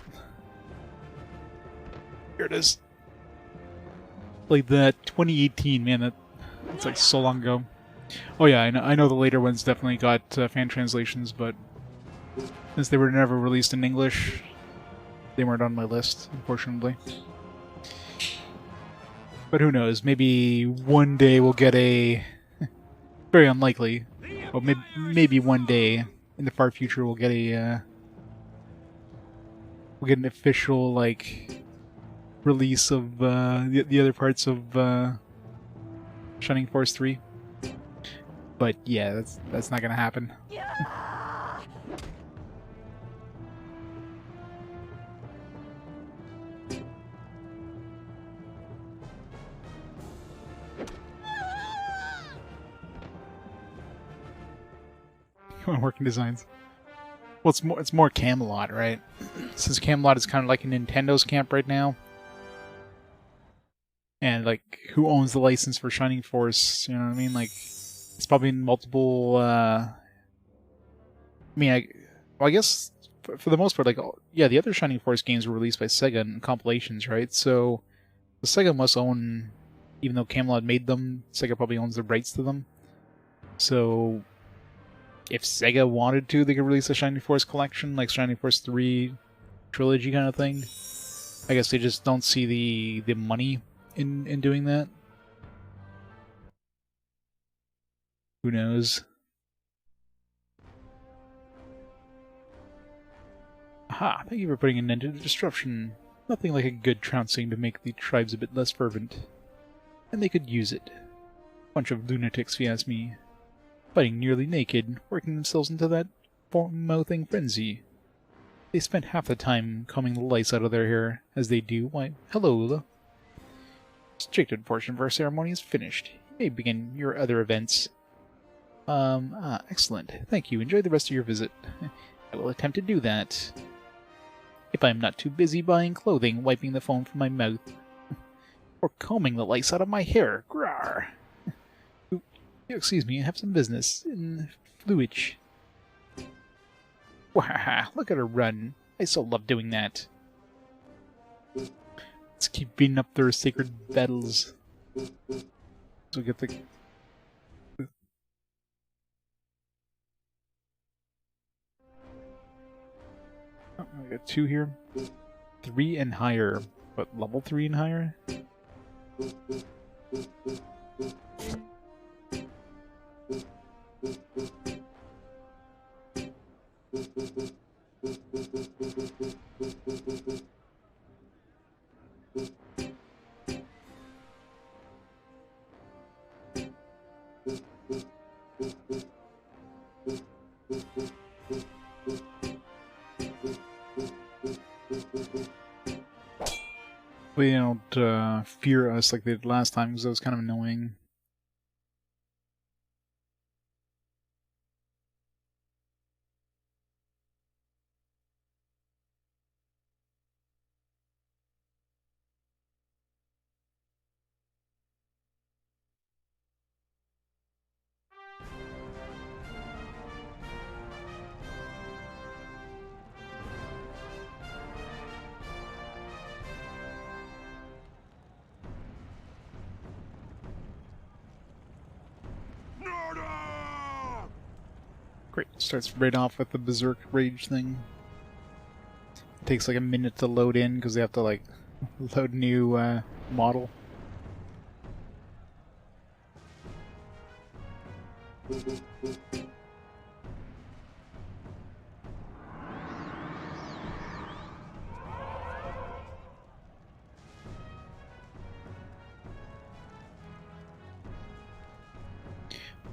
A: Here it is. Played that 2018, man, that's like so long ago. Oh yeah, I know the later ones definitely got fan translations, but since they were never released in English, they weren't on my list, unfortunately. But who knows, maybe one day we'll get a... very unlikely, but maybe one day in the far future we'll get a... we'll get an official, like, release of the other parts of Shining Force 3. But yeah, that's not gonna happen. Come on, working designs. Well, it's more Camelot, right? Since Camelot is kind of like a Nintendo's camp right now. And, like, who owns the license for Shining Force? You know what I mean? Like, it's probably in multiple, I guess, for the most part, like, yeah, the other Shining Force games were released by Sega in compilations, right? So, the Sega must own, even though Camelot made them, Sega probably owns the rights to them. So, if Sega wanted to, they could release a Shining Force collection, like Shining Force 3 trilogy kind of thing. I guess they just don't see the money in doing that. Who knows? Aha, thank you for putting an end to the disruption. Nothing like a good trouncing to make the tribes a bit less fervent. And they could use it. Bunch of lunatics, if you ask me. Fighting nearly naked, working themselves into that mouthing frenzy. They spent half the time combing the lice out of their hair, as they do. Why, hello, Ula. Restricted portion of our ceremony is finished. You may begin your other events. Excellent. Thank you. Enjoy the rest of your visit. I will attempt to do that. If I am not too busy buying clothing, wiping the foam from my mouth, or combing the lice out of my hair. Grar! Excuse me, I have some business in Fluich. Wahaha, look at her run. I so love doing that. Let's keep beating up their sacred battles. So get the... Oh, I got 2 here. 3 and higher. But level 3 and higher? They don't fear us like they did last time, because that was kind of annoying.
B: Nordagh!
A: Great, starts right off with the Berserk Rage thing. takes like a minute to load in because they have to like load new model.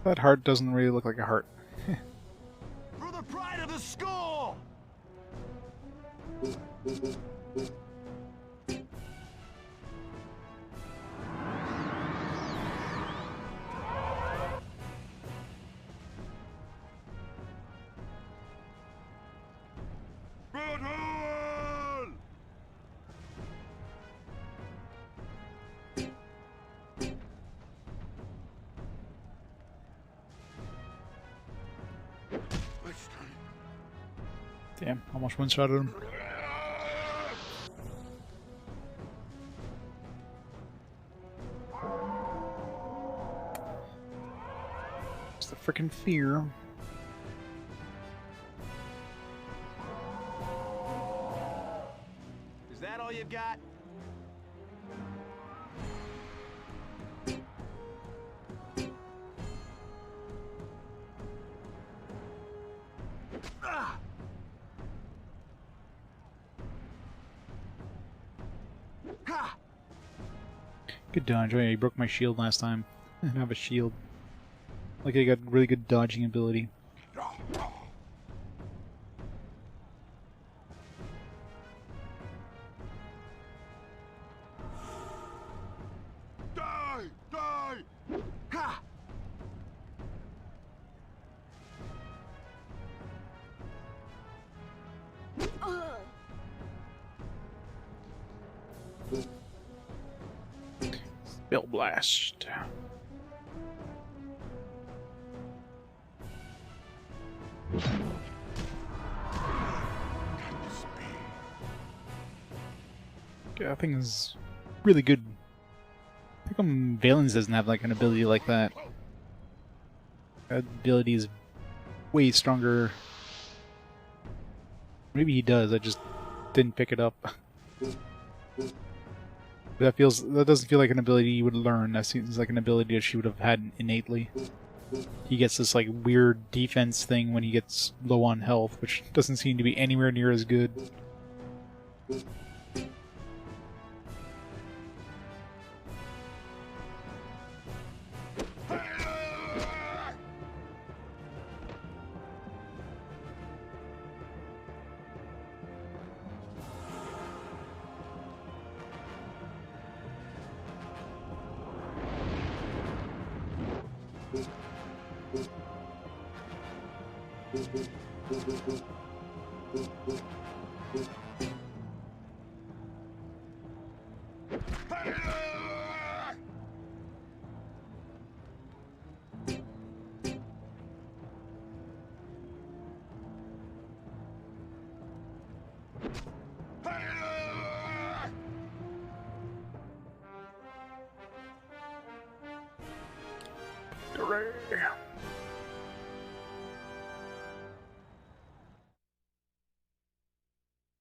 A: That heart doesn't really look like a heart.
D: For the pride of the school! Battle!
A: Damn, almost one-shotted him. It's the frickin' fear.
D: Is that all you got? Ah! Ha!
A: Good dodge. Oh yeah, he broke my shield last time. I don't have a shield. Like I got really good dodging ability.
D: Die! Die! Ha!
A: Spell blast. Yeah, that thing is really good. How come Valens doesn't have like an ability like that? That ability is way stronger. Maybe he does, I just didn't pick it up. That doesn't feel like an ability you would learn. That seems like an ability that she would have had innately. He gets this like weird defense thing when he gets low on health, which doesn't seem to be anywhere near as good.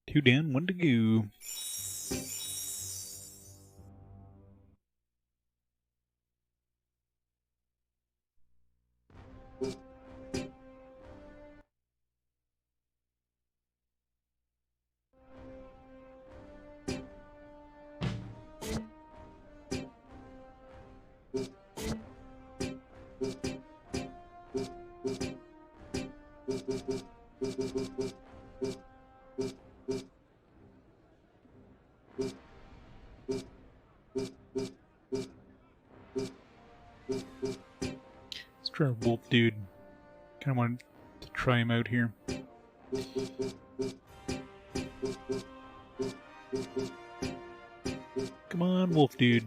A: Two down, one to go. Let's try a wolf dude. Kind of want to try him out here. Come on, wolf dude.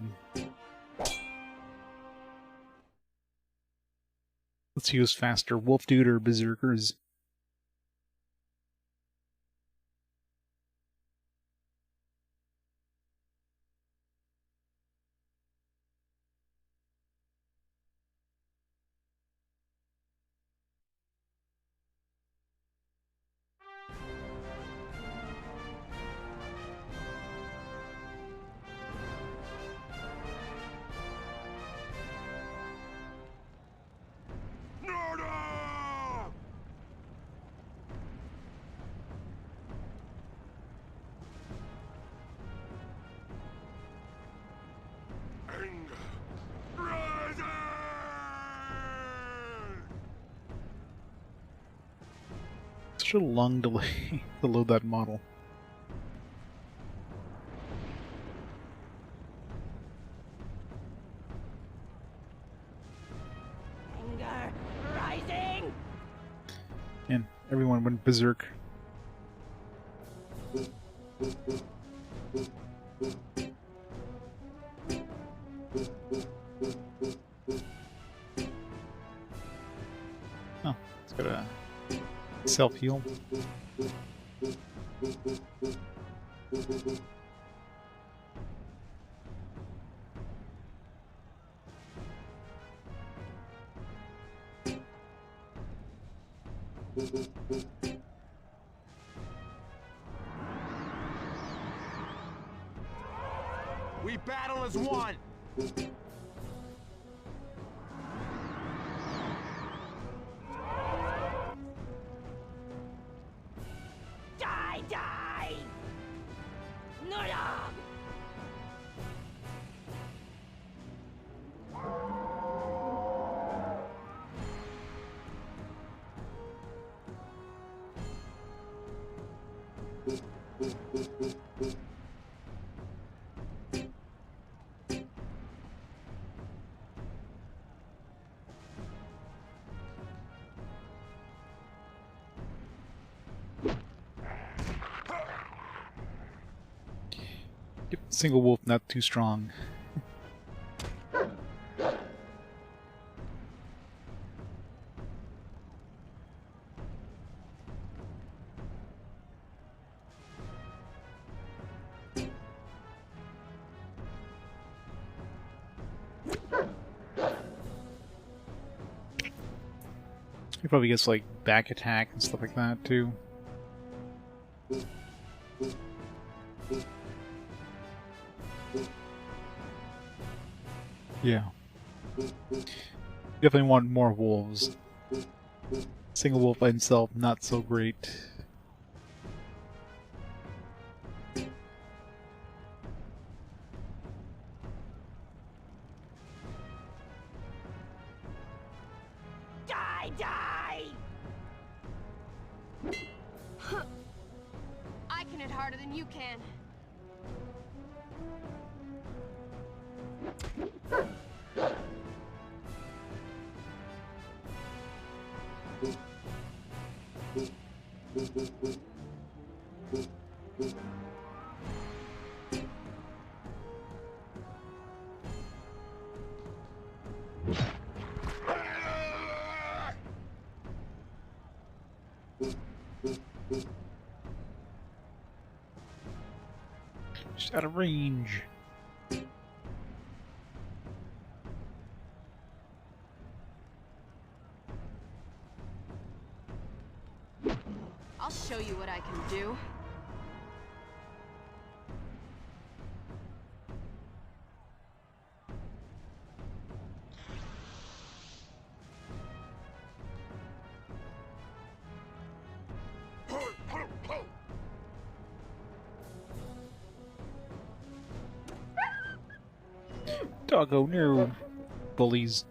A: Let's see who's faster, wolf dude or berserkers. such a long delay to load that model.
C: Anger rising.
A: And everyone went berserk. Oh, it's got a self-heal.
D: We battle as one!
C: Die, die! Nordagh!
A: Yep, single wolf not too strong. He probably gets like back attack and stuff like that too. Yeah. Definitely want more wolves. Single wolf by himself, not so great.
C: Die, die!
F: I can hit harder than you can.
A: Just out of range.
F: I'll show you what I can do.
A: Doggo, no. Bullies.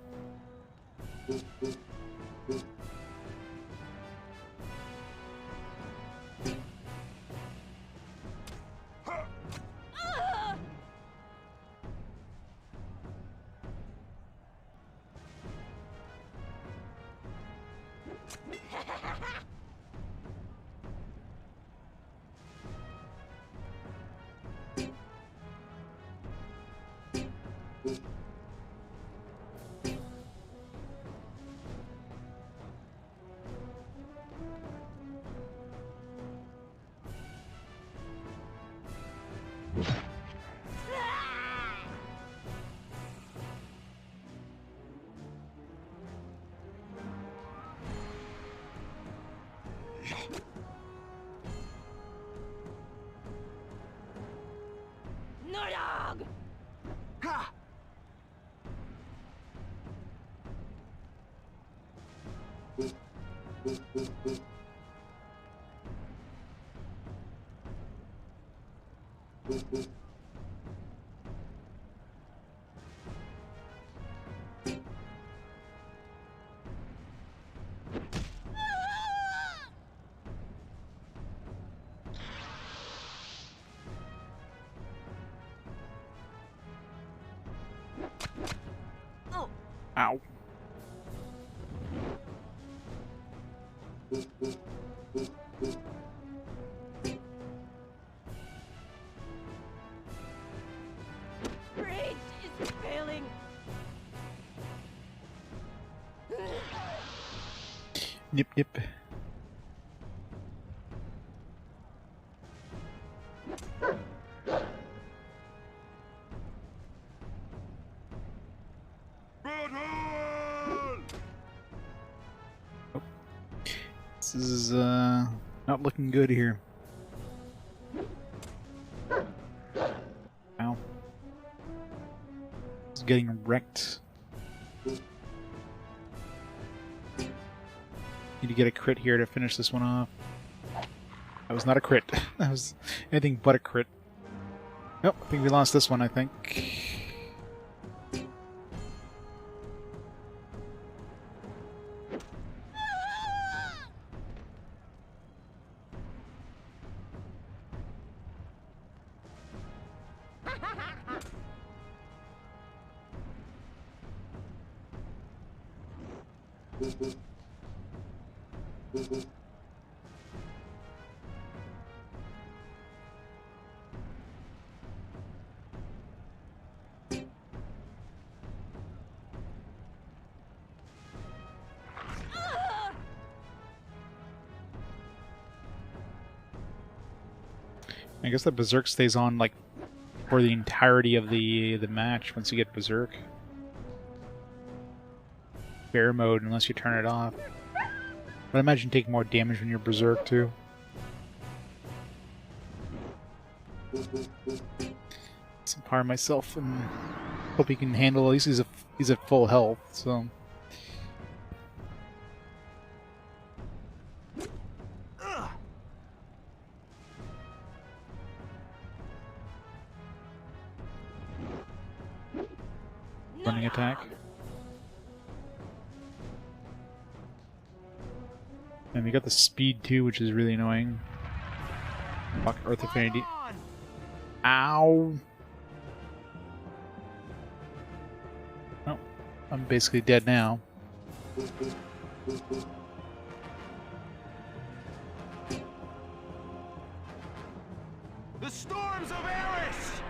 C: Nordagh!
D: Ha!
A: Yep, yep. This is not looking good here. Wow. It's getting wrecked. Need to get a crit here to finish this one off. That was not a crit. That was anything but a crit. Nope, I think we lost this one, I think. I guess the Berserk stays on like for the entirety of the match once you get Berserk. Bear mode unless you turn it off. But I imagine you take more damage when you're Berserk too. Some power myself and hope he can handle. At least he's at full health, so. Running attack. And we got the speed too, which is really annoying. Fuck, Earth Affinity. Ow! Oh, I'm basically dead now.
D: The storms of Eris!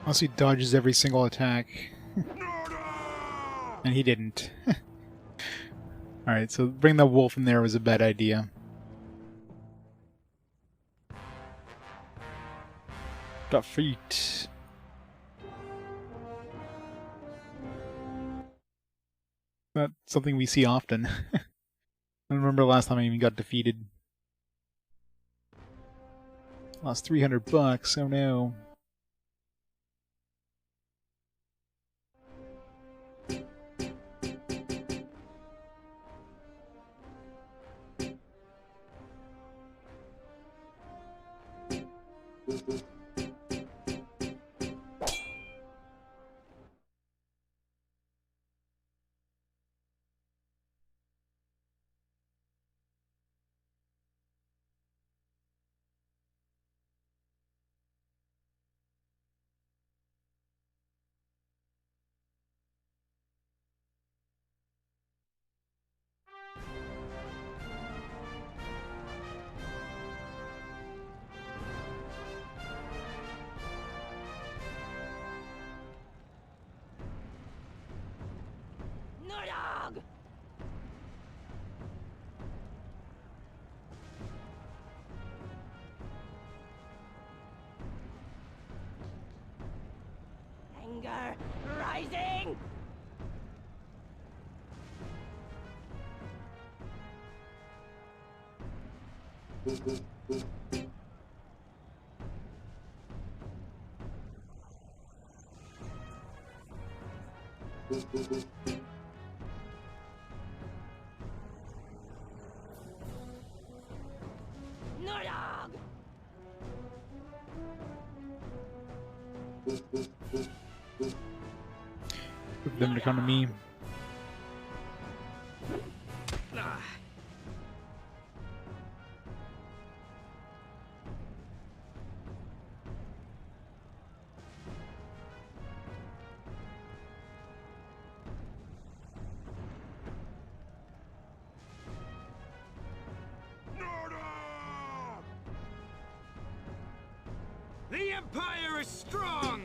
A: Unless he dodges every single attack. And he didn't. Alright, so bring the wolf in there was a bad idea. Got feet. Not something we see often. I don't remember the last time I even got defeated. Lost $300, oh no.
C: Nordagh! Anger rising! Nordagh!
A: For them to come to me.
E: The Empire is strong!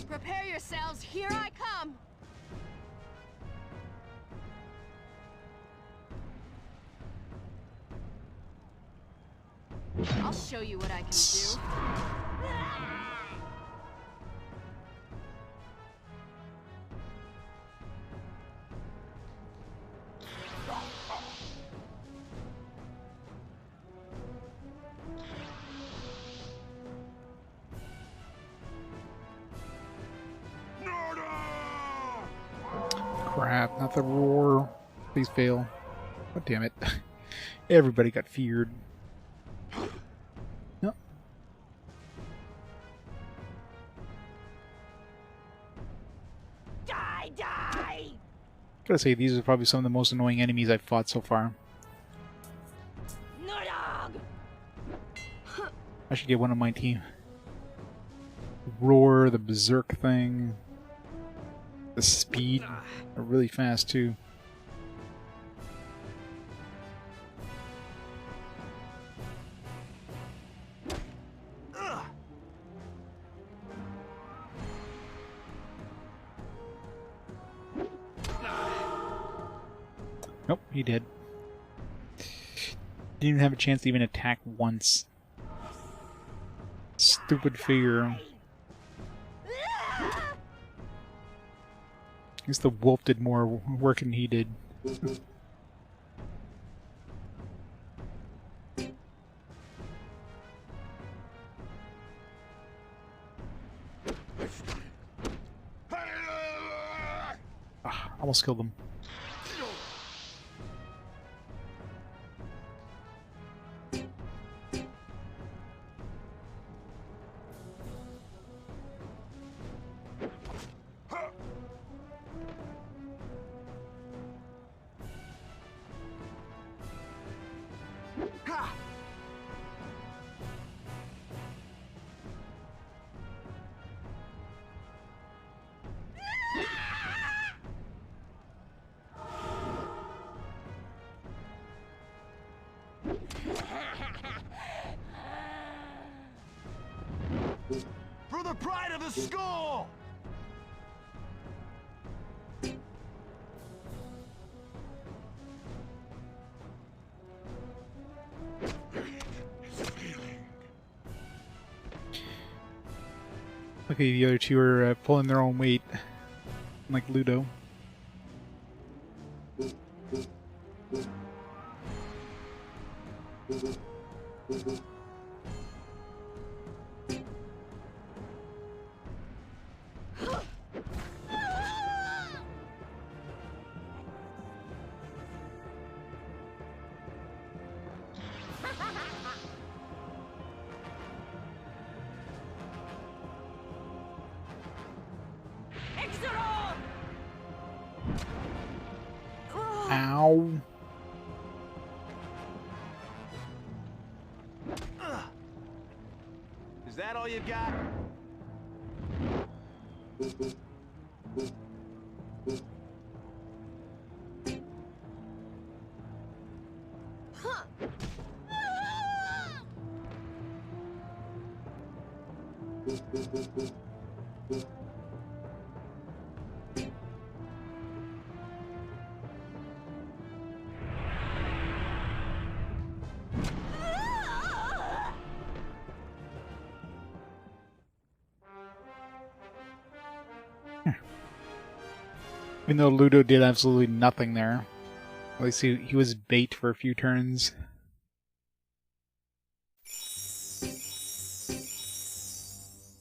F: Prepare yourselves, here I come! I'll show you what I can do.
A: Crap, not the roar. Please fail. God damn it. Everybody got feared. No.
F: Die, die!
A: Gotta say, these are probably some of the most annoying enemies I've fought so far.
F: Nordagh!
A: I should get one on my team. Roar, the berserk thing. The speed. They're really fast too. Nope, he did. Didn't even have a chance to even attack once. Stupid figure. I guess the wolf did more work than he did. Almost killed him.
D: For the pride of the skull!
A: Okay, the other two are pulling their own weight, like Ludo. Ow.
D: Is that all you got?
A: Even though Ludo did absolutely nothing there. At least he was bait for a few turns.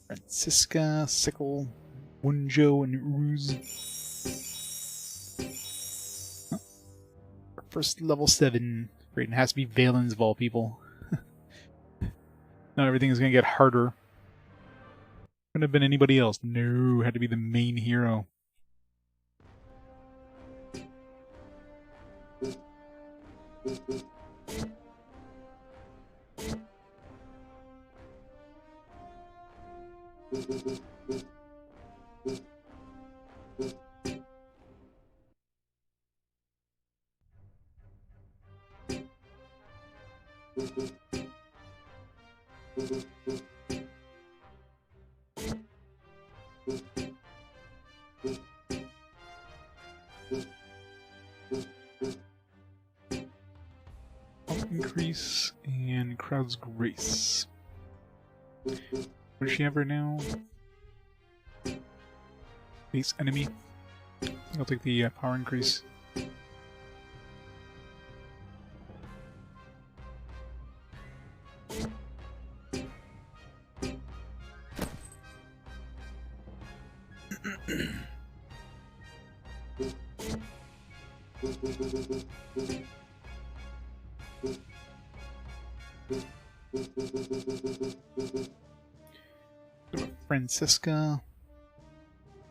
A: Francisca, Sickle, Wunjo, and Ruse. Oh. First level 7. Great, it has to be Valens of all people. Now everything is going to get harder. Couldn't have been anybody else. No, had to be the main hero. Crowd's Grace. What does she have right now? Base enemy. I think I'll take the power increase. Francisca.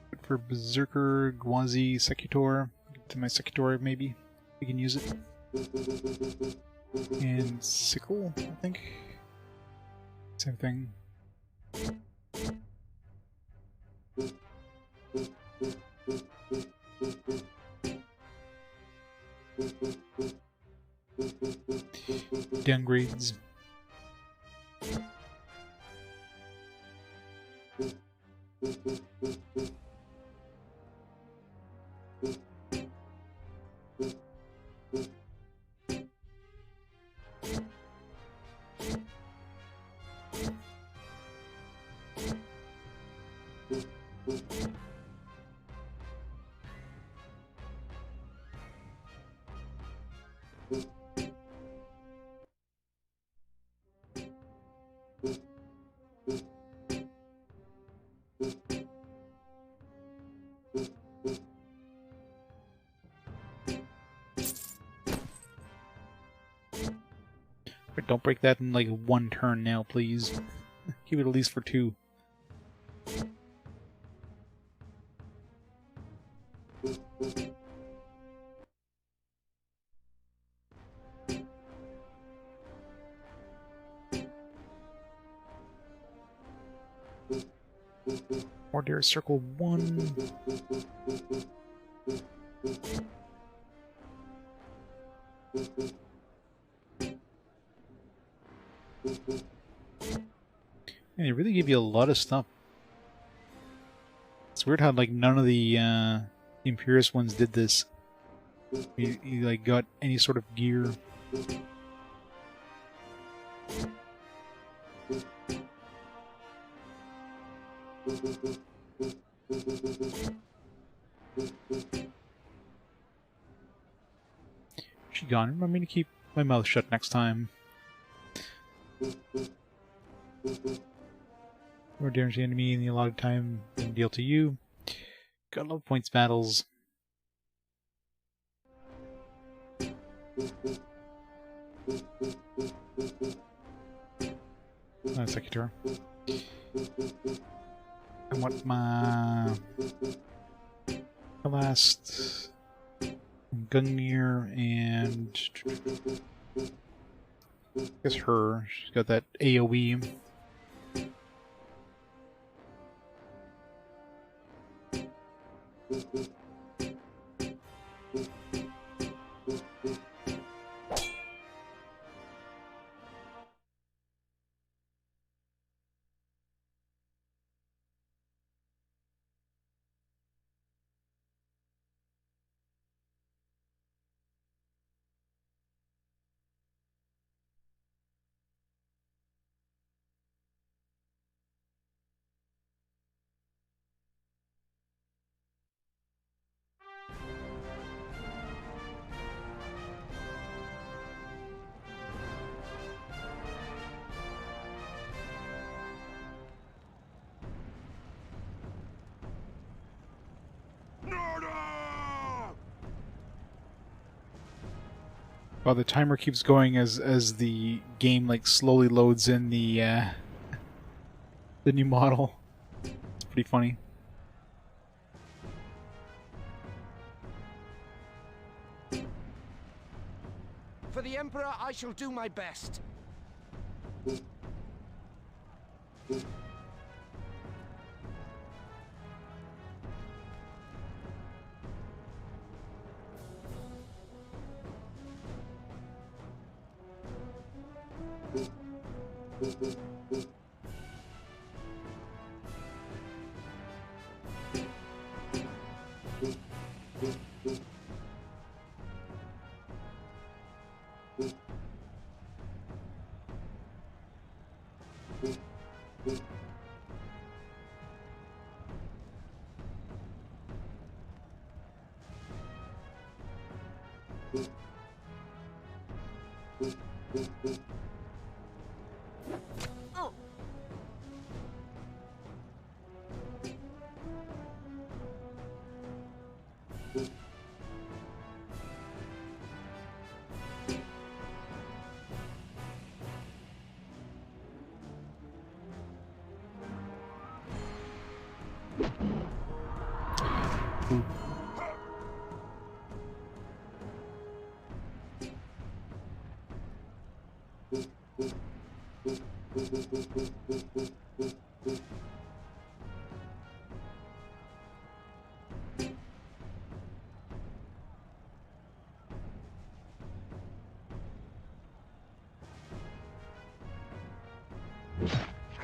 A: Good for Berserker, Gwazi, Secutor. To my Secutor, maybe. We can use it. And Sickle, I think. Same thing. Downgrades. But don't break that in like one turn now, please. Keep it at least for 2. Order circle 1. And they really give you a lot of stuff. It's weird how like none of the Imperious ones did this. You like got any sort of gear. She gone. Remind me to keep my mouth shut next time. More damage to the enemy in the allotted time than deal to you. Got love points battles. Secutor. I want my last Gungnir and I guess her. She's got that AoE.
B: Nordagh!
A: Well, the timer keeps going as the game like slowly loads in the new model. It's pretty funny.
B: For the Emperor, I shall do my best. I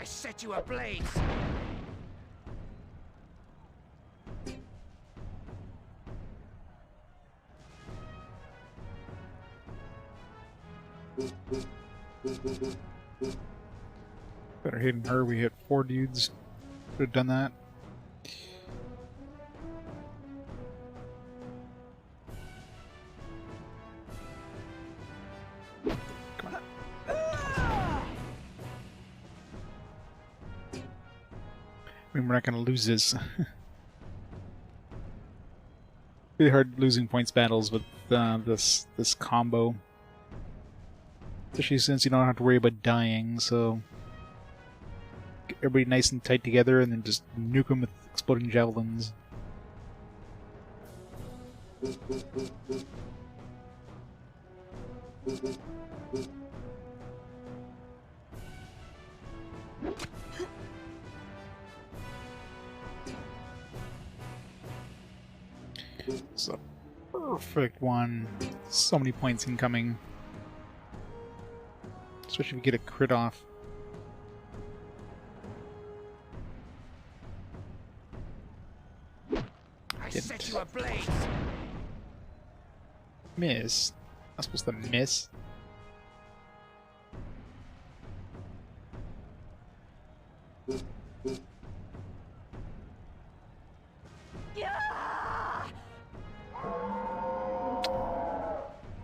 B: set you ablaze.
A: Better hitting her. We hit 4 dudes. Could have done that. Come on. I mean, we're not going to lose this. Really hard losing points battles with this combo. Especially since you don't have to worry about dying, so get everybody nice and tight together and then just nuke them with exploding javelins. It's a perfect one. So many points incoming. Especially if you get a crit off.
B: I set you ablaze.
A: Miss. I'm supposed to miss.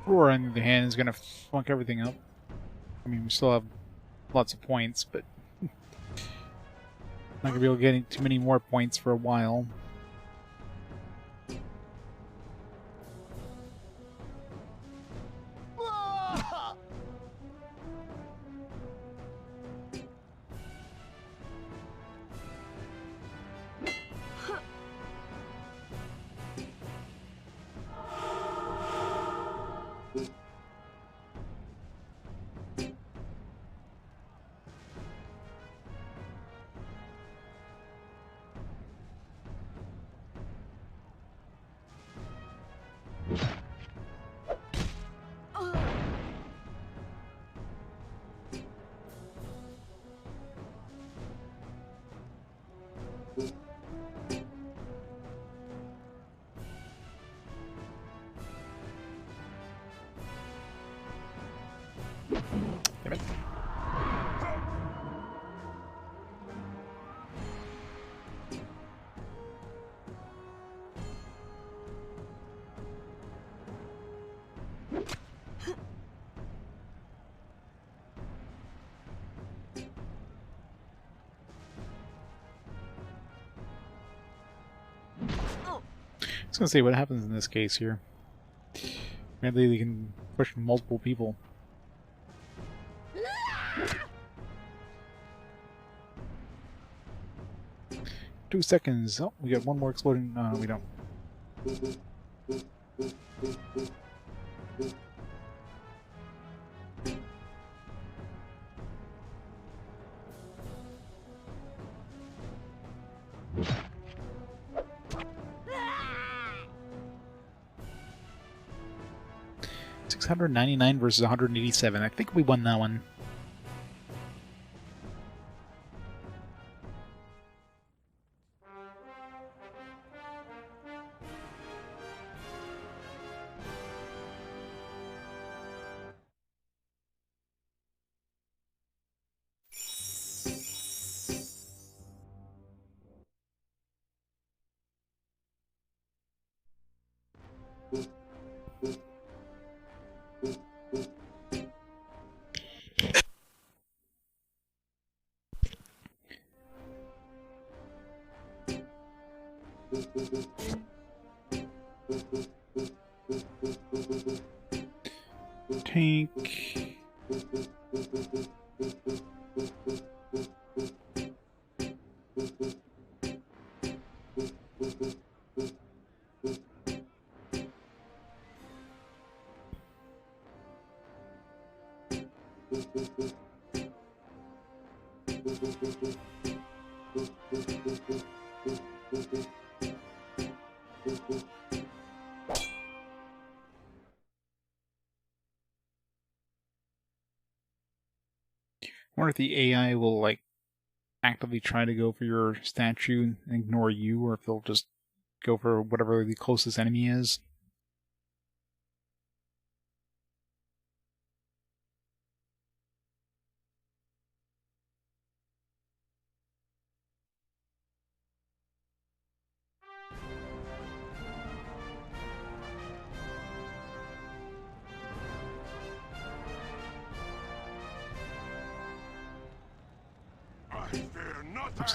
A: Roar, on the other hand, is gonna funk everything up. I mean, we still have lots of points, but not gonna be able to get too many more points for a while. Damn it. I was gonna say, what happens in this case here? Apparently they can push multiple people. 2 seconds. Oh, we got one more exploding. No, we don't. $699 versus 187. I think we won that one. Tank. I wonder if the AI will, like, actively try to go for your statue and ignore you, or if they'll just go for whatever the closest enemy is.
B: I fear nothing.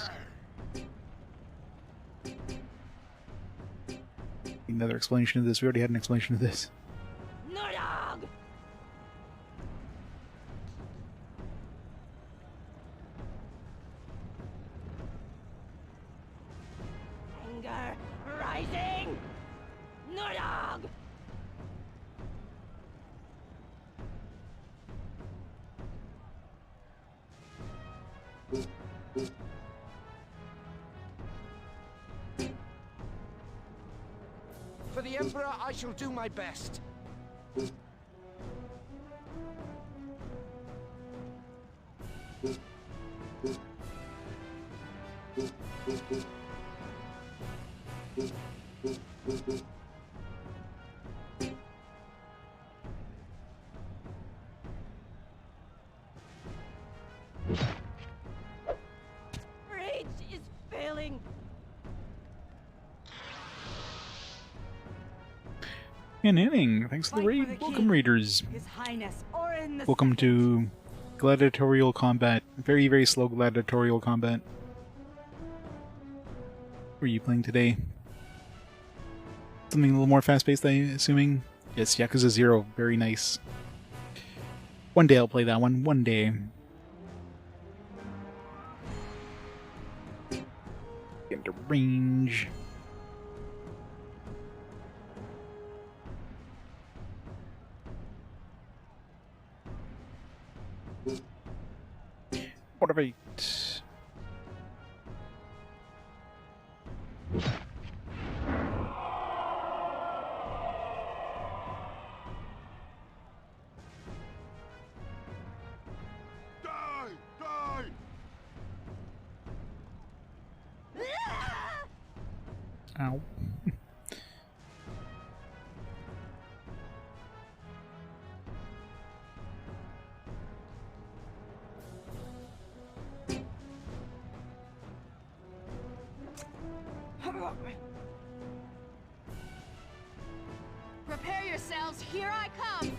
A: Another explanation of this. We already had an explanation of this.
C: Nordagh! Anger rising! Nordagh!
B: For the Emperor, I shall do my best.
C: Rage is failing!
A: And inning. Thanks for the
C: Fight for
A: raid.
C: the
A: Welcome,
C: king.
A: raiders.
C: His Highness, Orin the
A: Welcome
C: Second.
A: to gladiatorial combat. Very, very slow gladiatorial combat. What are you playing today? Something a little more fast-paced, I'm assuming? Yes, Yakuza 0. Very nice. One day I'll play that one. One day. Get into range. Motivate.
B: Die! Die!
A: Ow.
F: Prepare yourselves, here I come!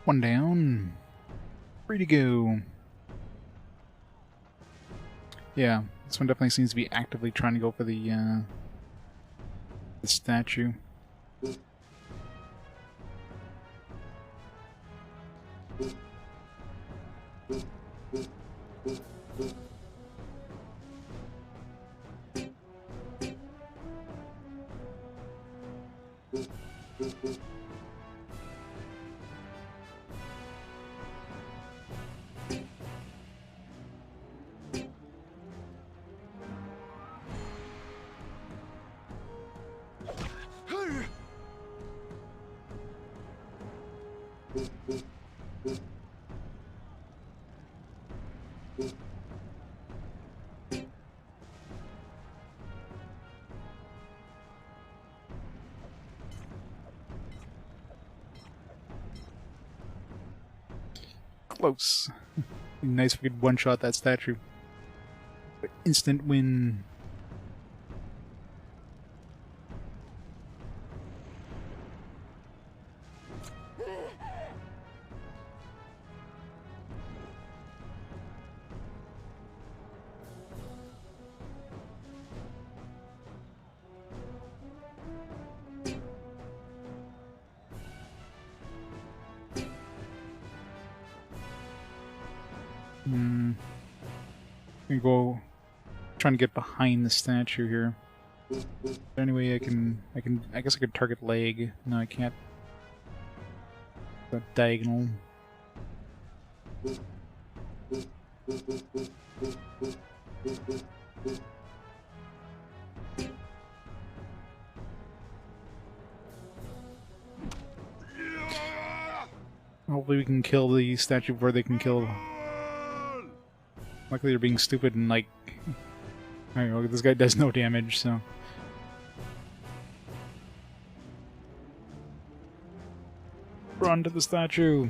A: One down. Free to go. Yeah, this one definitely seems to be actively trying to go for the statue. Close. Nice if we could one-shot that statue. Instant win. I'm gonna go trying to get behind the statue here. Anyway, I guess I could target leg. No, I can't. That diagonal. Hopefully we can kill the statue before they can kill... Luckily they're being stupid and like... I don't know, this guy does no damage, so... Run to the statue!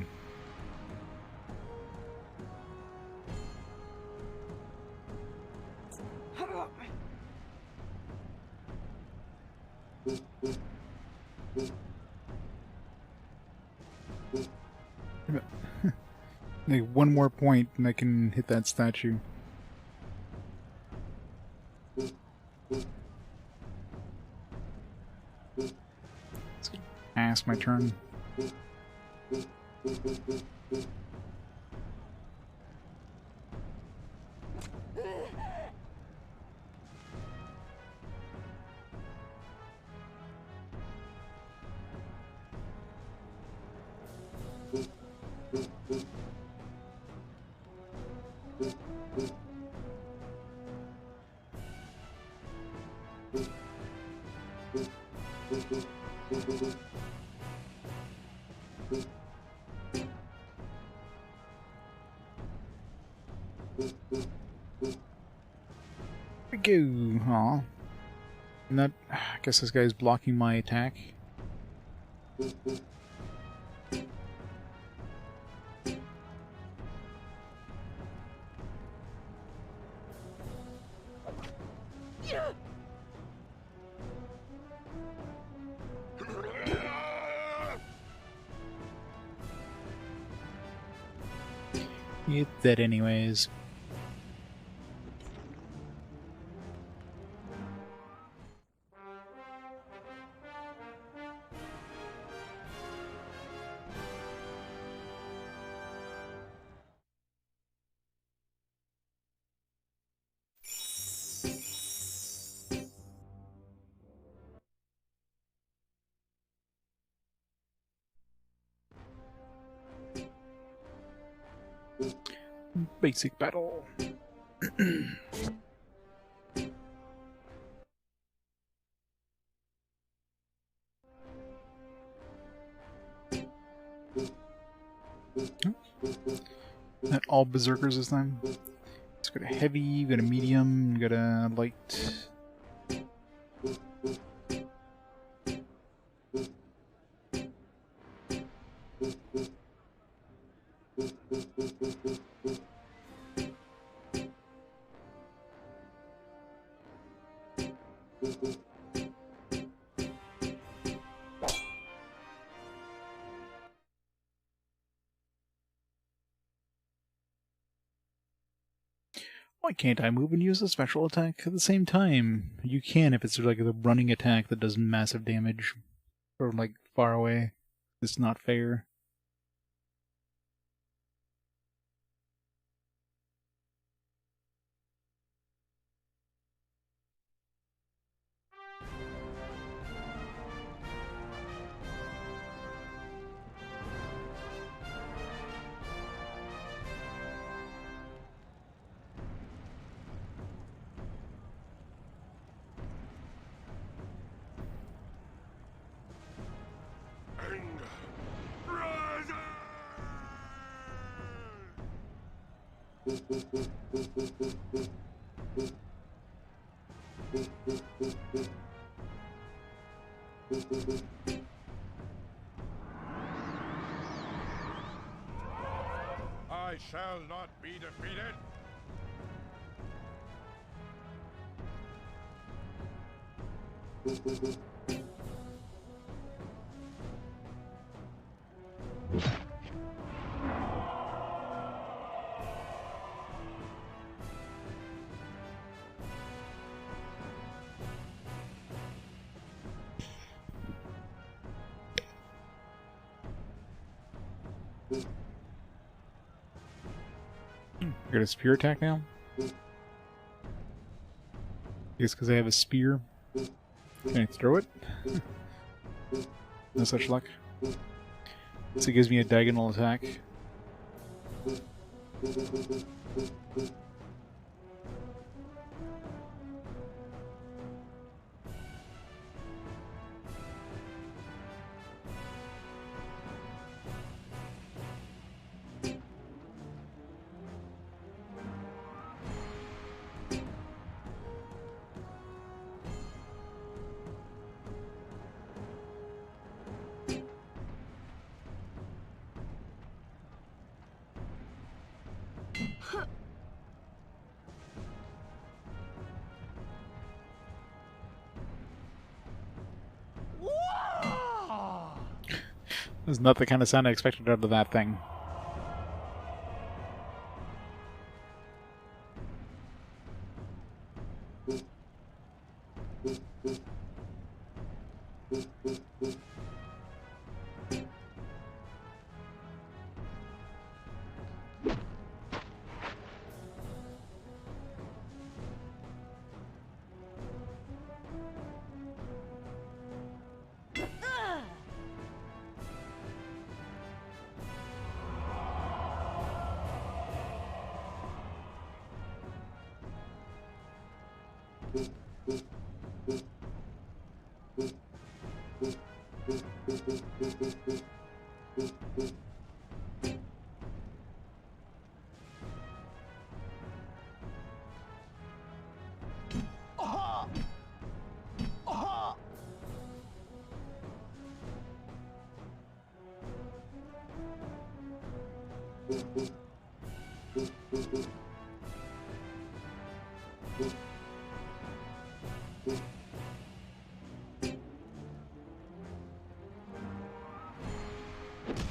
A: Like one more point and I can hit that statue. Pass my turn. There we go. Aw. Not. I guess this guy's blocking my attack. You're dead anyways. Basic battle. Not all berserkers this time. It's got a heavy, got a medium, got a light. Why can't I move and use a special attack at the same time? You can if it's like a running attack that does massive damage. Or like far away. It's not fair.
G: I shall not be defeated.
A: I got a spear attack now? I guess because I have a spear. Can I throw it? No such luck. So it gives me a diagonal attack. That's not the kind of sound I expected out of that thing.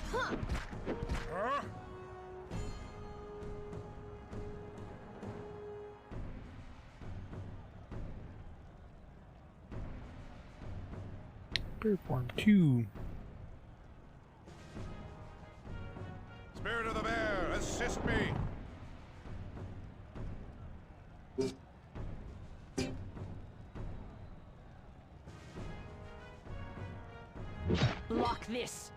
G: Huh?
A: Bear form 2.
G: Spirit of the bear, assist me!
C: Block this.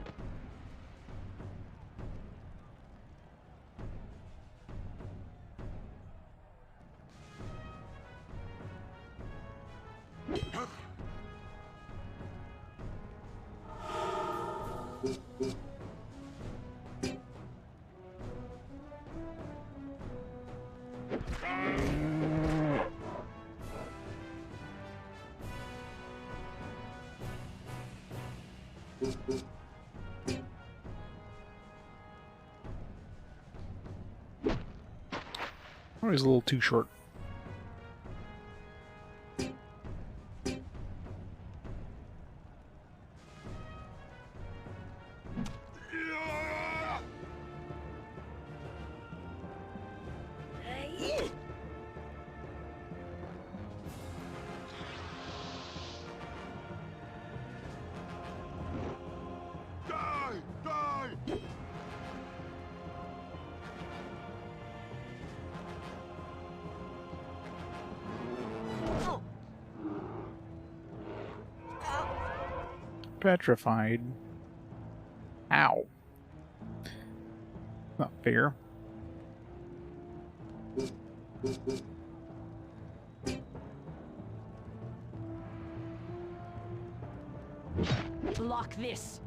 A: Always a little too short.
G: Die! Die!
A: Petrified. Ow. Not fair.
C: Block this.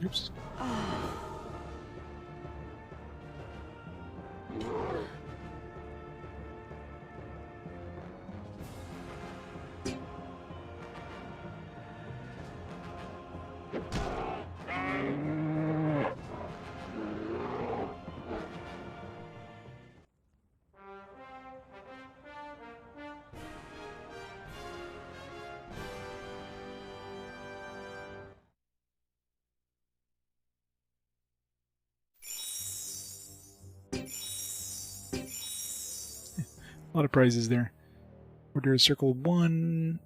A: Oops. A lot of prizes there. Order circle 1.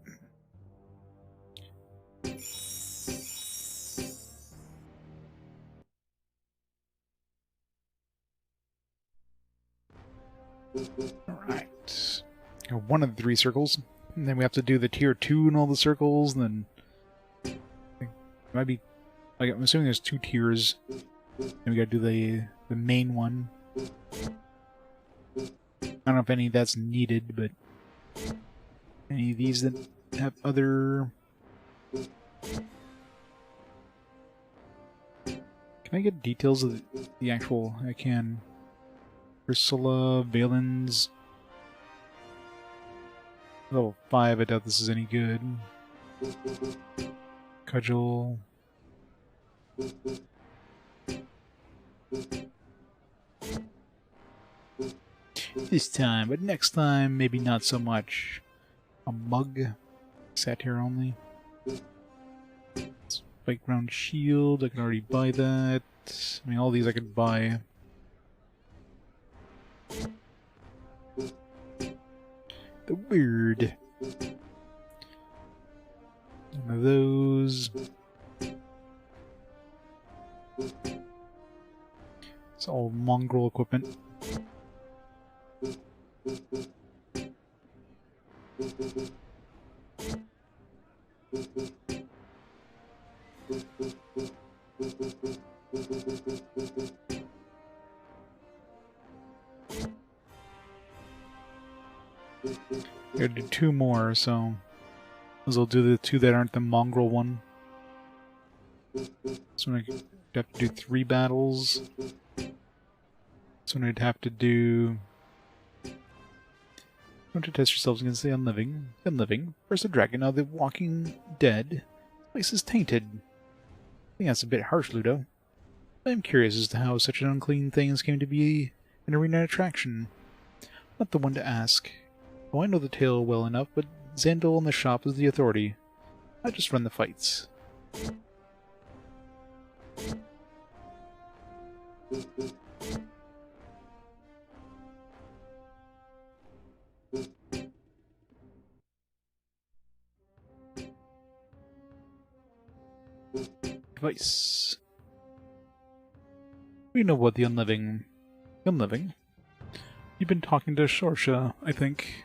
A: Alright. One of the 3 circles. And then we have to do the tier 2 in all the circles, and then... it might be... like, I'm assuming there's 2 tiers. And we gotta do the main one. I don't know if any of that's needed, but... any of these that have other... Can I get details of the actual... I can... Ursula, Valens... Level 5, I doubt this is any good. Cudgel... This time, but next time, maybe not so much. A mug. Satyr only. Spike round shield, I can already buy that. I mean, all these I could buy. The weird. One of those. It's all mongrel equipment. Gotta do 2 more, so I'll do the 2 that aren't the mongrel one. So I have to do 3 battles. So I'd have to do... Want to test yourselves against the unliving. The unliving. First the dragon, now the walking dead. This place is tainted. I think that's a bit harsh, Ludo. I am curious as to how such an unclean thing came to be an arena attraction. Not the one to ask. Oh, I know the tale well enough, but Zandal in the shop is the authority. I just run the fights. Device. We know what the unliving... Unliving? You've been talking to Shorsha, I think.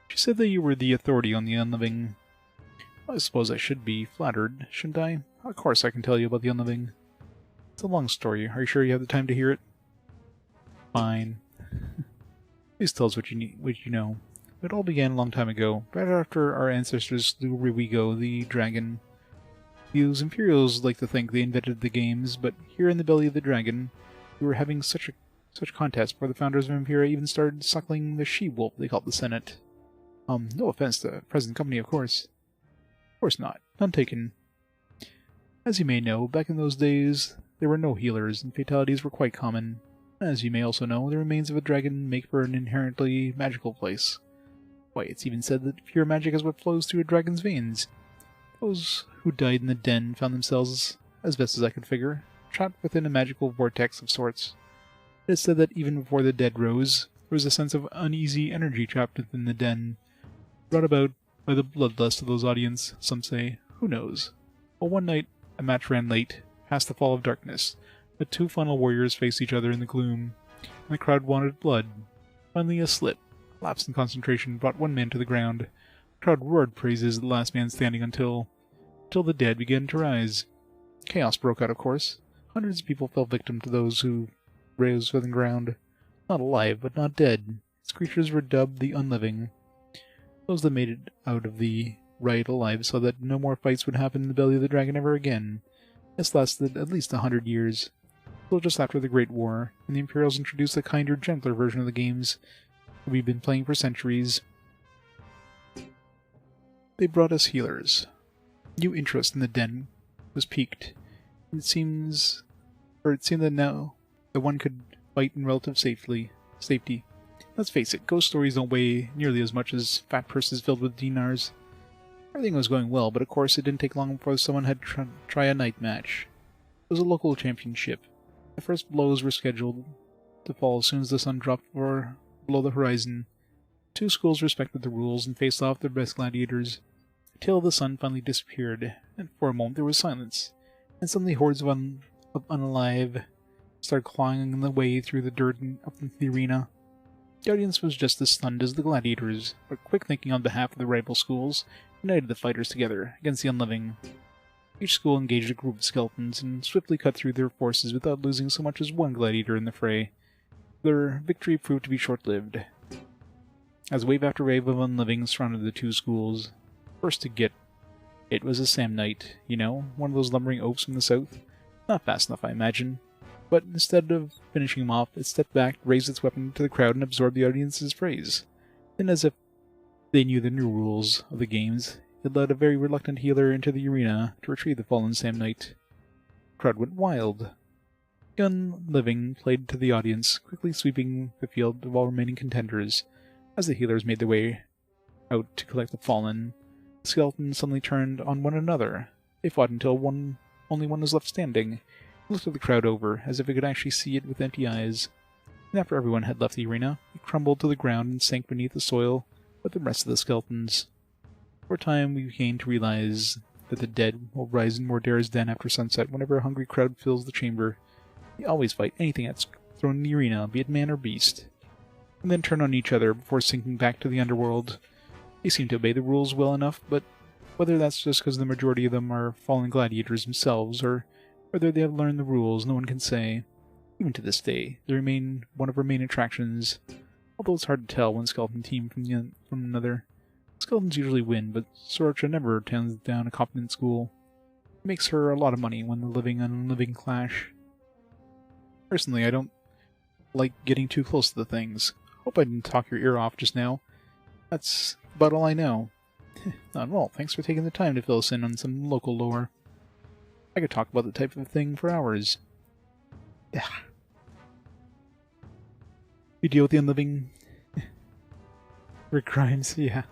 A: She said that you were the authority on the unliving. I suppose I should be flattered, shouldn't I? Of course I can tell you about the unliving. It's a long story. Are you sure you have the time to hear it? Fine. Please tell us what you need, what you know. It all began a long time ago, right after our ancestors slew Riwigo, the dragon. Those Imperials like to think they invented the games, but here in the belly of the dragon, we were having such contest before the founders of Imperia even started suckling the she-wolf they called the Senate. No offense to present company, of course. Of course not. None taken. As you may know, back in those days, there were no healers, and fatalities were quite common. As you may also know, the remains of a dragon make for an inherently magical place. Why, it's even said that pure magic is what flows through a dragon's veins. Those who died in the den found themselves, as best as I could figure, trapped within a magical vortex of sorts. It is said that even before the dead rose, there was a sense of uneasy energy trapped within the den, brought about by the bloodlust of those audience, some say. Who knows? Well, one night, a match ran late, past the fall of darkness. The 2 final warriors faced each other in the gloom, and the crowd wanted blood. Finally a slip, lapse in concentration, brought one man to the ground. The crowd roared praises at the last man standing until the dead began to rise. Chaos broke out, of course. Hundreds of people fell victim to those who rose from the ground. Not alive, but not dead. These creatures were dubbed the Unliving. Those that made it out of the riot alive saw that no more fights would happen in the belly of the dragon ever again. This lasted at least 100 years. Until just after the Great War, and the Imperials introduced a kinder, gentler version of the games that we've been playing for centuries. They brought us healers. New interest in the den was piqued. It seemed that now the one could fight in relative safety. Let's face it, ghost stories don't weigh nearly as much as fat purses filled with dinars. Everything was going well, but of course it didn't take long before someone had to try a night match. It was a local championship. The first blows were scheduled to fall as soon as the sun dropped below the horizon. 2 schools respected the rules and faced off their best gladiators, until the sun finally disappeared, and for a moment there was silence, and suddenly hordes of unalive started clawing their way through the dirt and up into the arena. The audience was just as stunned as the gladiators, but quick thinking on behalf of the rival schools united the fighters together against the unliving. Each school engaged a group of skeletons and swiftly cut through their forces without losing so much as one gladiator in the fray. Their victory proved to be short-lived, as wave after wave of unliving surrounded the two schools. First to get it was a Samnite, you know, one of those lumbering oafs from the south. Not fast enough, I imagine. But instead of finishing him off, it stepped back, raised its weapon to the crowd, and absorbed the audience's praise. Then, as if they knew the new rules of the games, it led a very reluctant healer into the arena to retrieve the fallen Samnite. The crowd went wild. The unliving played to the audience, quickly sweeping the field of all remaining contenders. As the healers made their way out to collect the fallen, the skeletons suddenly turned on one another. They fought until only one was left standing. It looked at the crowd over, as if it could actually see it with empty eyes. And after everyone had left the arena, it crumbled to the ground and sank beneath the soil with the rest of the skeletons. For a time, we came to realize that the dead will rise in Nordag's den after sunset whenever a hungry crowd fills the chamber. They always fight anything that's thrown in the arena, be it man or beast, and then turn on each other before sinking back to the underworld. They seem to obey the rules well enough, but whether that's just because the majority of them are fallen gladiators themselves, or whether they have learned the rules, no one can say. Even to this day, they remain one of our main attractions, although it's hard to tell one skeleton team from another. Skeletons usually win, but Sorcha never turns down a competent school. It makes her a lot of money when the living and unliving clash. Personally, I don't like getting too close to the things. Hope I didn't talk your ear off just now. That's about all I know. Not at all. Thanks for taking the time to fill us in on some local lore. I could talk about the type of thing for hours. Yeah. You deal with the unliving for crimes, yeah.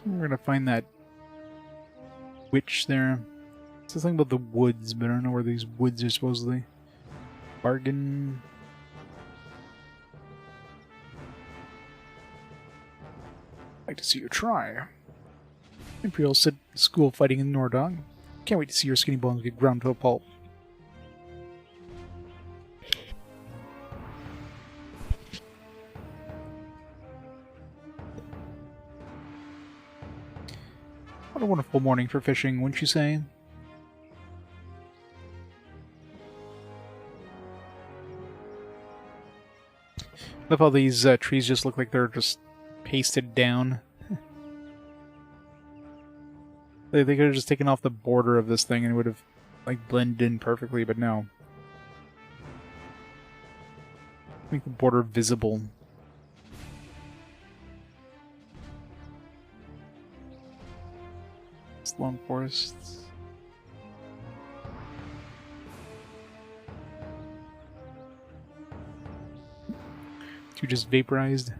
A: We're gonna find that witch there. It's something about the woods, but I don't know where these woods are supposedly. Bargain. I'd like to see you try. Imperial said school fighting in Nordagh. Can't wait to see your skinny bones get ground to a pulp. What a wonderful morning for fishing, wouldn't you say? Love how these trees just look like they're just pasted down. They could have just taken off the border of this thing and it would have like blended in perfectly, but no. Make the border visible. Long forests. You just vaporized.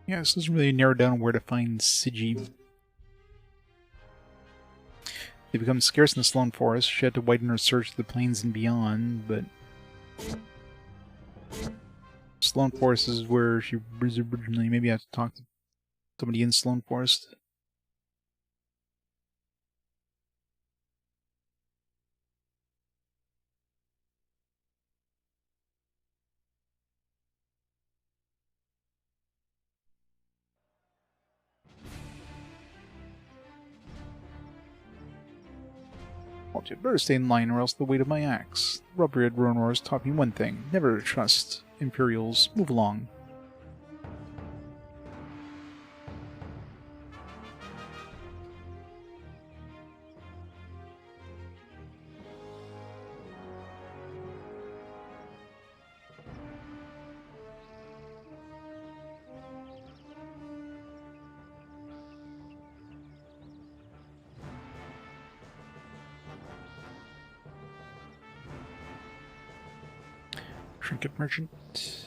A: Yeah, this doesn't really narrow down where to find Sigi. They become scarce in the Sloan Forest. She had to widen her search to the plains and beyond, but Sloan Forest is where she was originally. Maybe I have to talk to somebody in Sloan Forest. Well, you'd better stay in line or else the weight of my axe. The rubberhead Ronors taught me one thing. Never trust Imperials. Move along. Trinket merchant.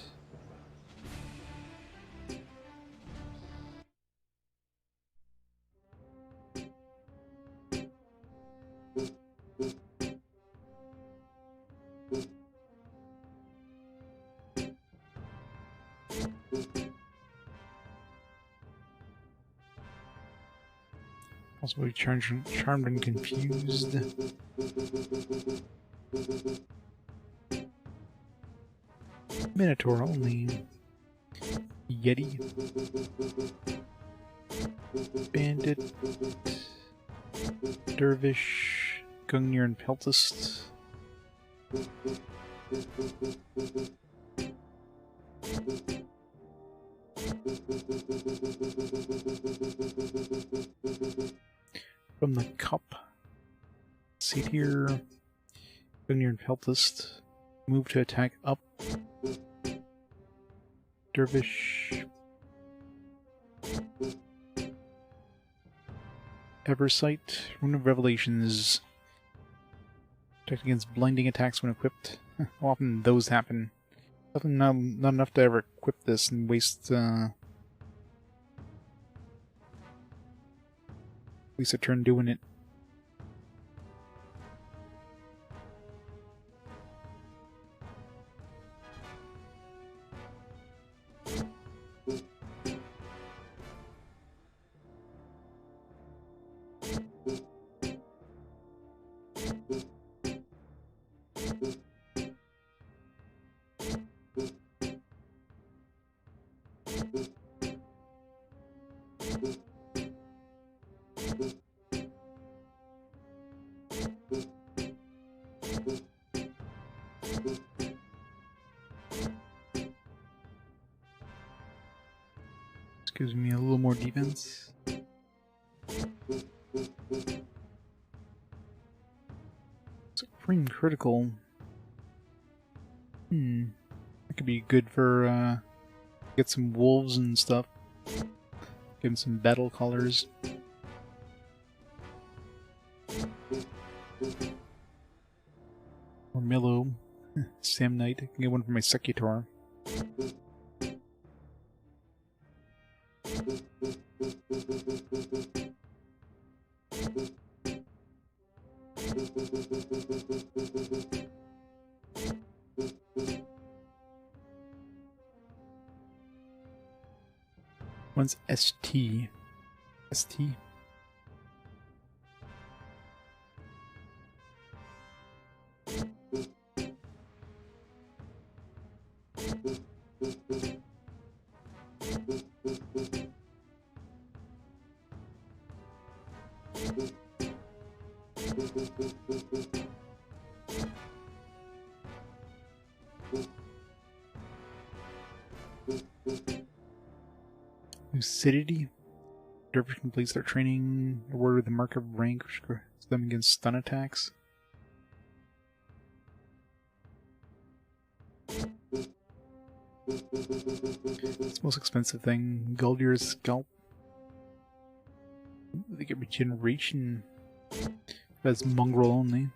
A: Possibly charmed and confused. Minotaur only. Yeti. Bandit. Dervish. Gungnir and Peltist. From the cup. Seat here. Gungnir and Peltist. Move to attack up. Dervish. Eversight. Rune of Revelations. Protect against blinding attacks when equipped. How often those happen? Definitely not enough to ever equip this and waste a turn doing it. This gives me a little more defense. Supreme critical. That could be good for get some wolves and stuff. Give him some battle colors. Or Milo. Sam Knight. I can get one for my Secutor. One's ST. ST. Lucidity. Dervish completes their training award with the mark of rank, which grants them against stun attacks. It's the most expensive thing. Guldir's scalp. They get regeneration. That's mongrel only.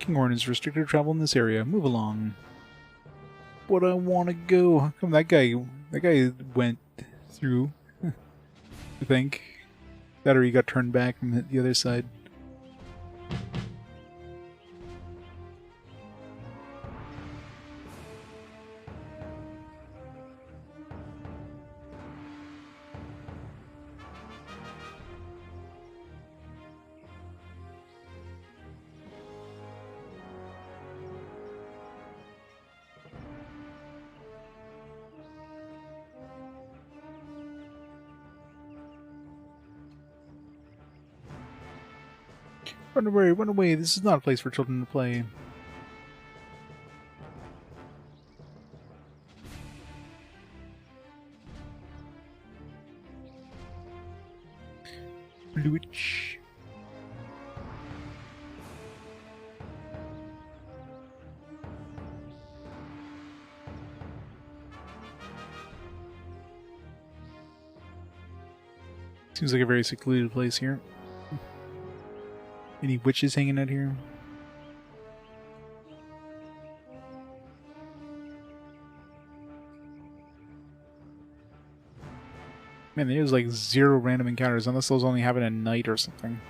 A: King Orn is restricted travel in this area. Move along. But I want to go. How come that guy went through? I think. That or he got turned back from the other side. Run away, run away. This is not a place for children to play. Bluich. Seems like a very secluded place here. Any witches hanging out here? Man, there's like 0 random encounters, unless those only happen at night or something.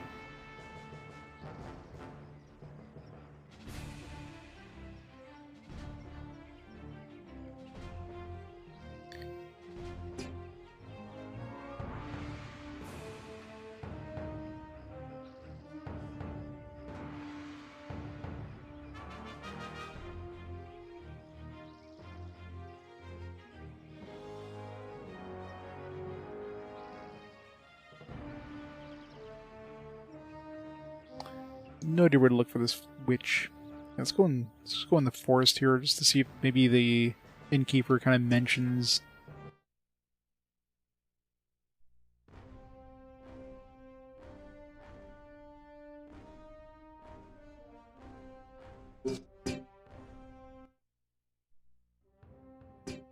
A: No idea where to look for this witch. Let's go in the forest here just to see if maybe the innkeeper kind of mentions.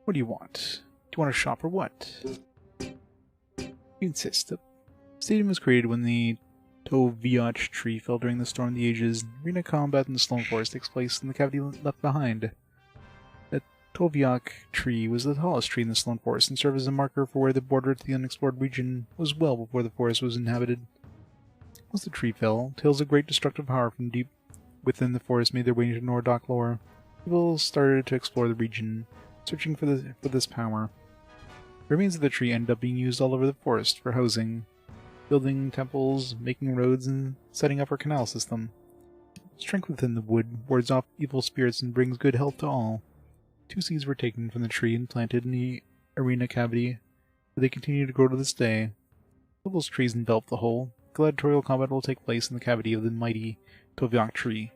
A: What do you want? Do you want to shop or what? You insist. The stadium was created when the Toviach tree fell during the Storm of the Ages. Arena combat in the Stone Forest takes place in the cavity left behind. The Toviach tree was the tallest tree in the Stone Forest and served as a marker for where the border to the unexplored region was well before the forest was inhabited. Once the tree fell, tales of great destructive power from deep within the forest made their way into Nordagh lore. People started to explore the region, searching for this power. The remains of the tree ended up being used all over the forest for housing, building temples, making roads, and setting up our canal system. Strength within the wood wards off evil spirits and brings good health to all. 2 seeds were taken from the tree and planted in the arena cavity, where they continue to grow to this day. Those trees envelop the whole. Gladiatorial combat will take place in the cavity of the mighty Toviach tree,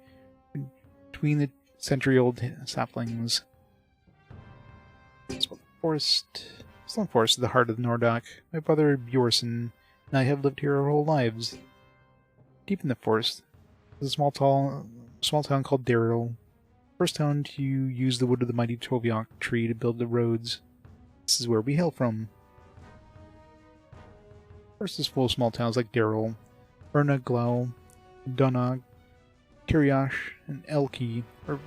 A: between the century-old saplings. Stone Forest is the heart of Nordagh. My brother Bjorsen and I have lived here our whole lives. Deep in the forest, there's a small town called Daryl. First town to use the wood of the mighty Toviach tree to build the roads. This is where we hail from. First is full of small towns like Daryl, Erna Glau, Nordagh, Kiriash, and Elki are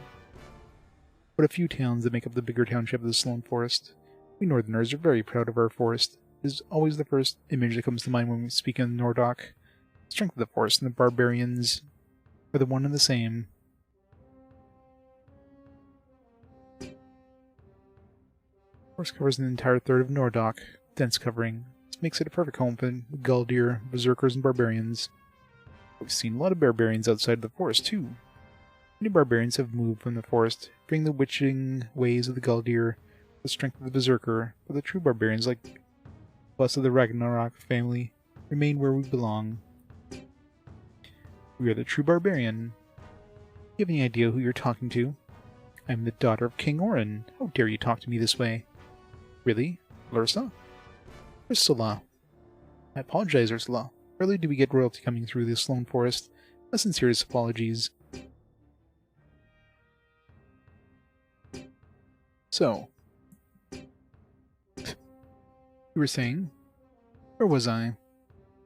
A: but a few towns that make up the bigger township of the Stone Forest. We Northerners are very proud of our forest. It is always the first image that comes to mind when we speak of Nordagh. The strength of the forest and the barbarians are the one and the same. The forest covers an entire third of Nordagh, dense covering. This makes it a perfect home for Galdir, berserkers, and barbarians. We've seen a lot of barbarians outside of the forest, too. Many barbarians have moved from the forest, bringing the witching ways of the Galdir, the strength of the berserker, but the true barbarians, like us of the Ragnarok family, remain where we belong. We are the true barbarian. Do you have any idea who you're talking to? I am the daughter of King Orin. How dare you talk to me this way? Really? Lursa? Ursula. I apologize, Ursula. Rarely do we get royalty coming through this lone forest. My sincerest apologies. So, you were saying? Where was I?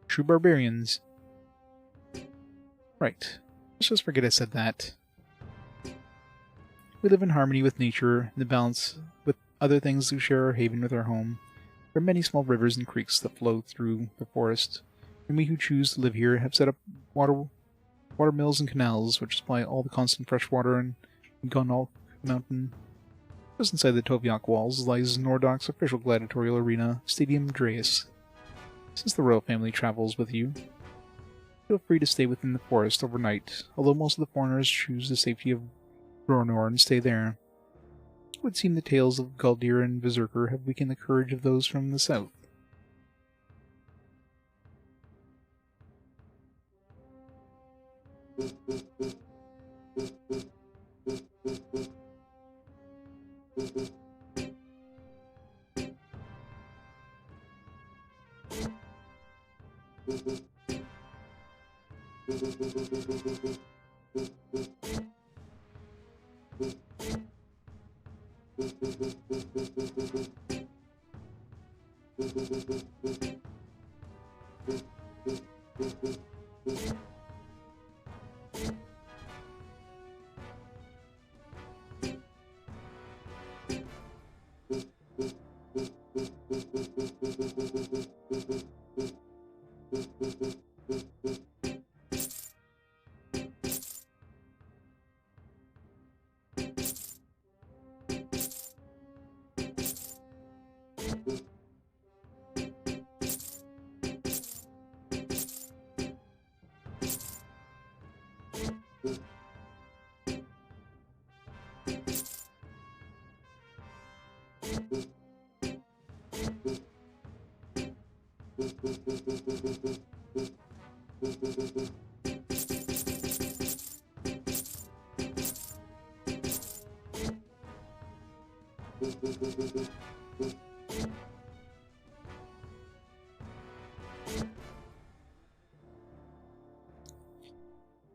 A: True barbarians. Right. Let's just forget I said that. We live in harmony with nature and the balance with other things who share our haven with our home. There are many small rivers and creeks that flow through the forest, and we who choose to live here have set up water mills and canals which supply all the constant fresh water in Gunalk Mountain. Just inside the Tovyok walls lies Nordagh's official gladiatorial arena, Stadium Dreas. Since the royal family travels with you, feel free to stay within the forest overnight, although most of the foreigners choose the safety of Rornor and stay there. It would seem the tales of Galdir and Berserker have weakened the courage of those from the south.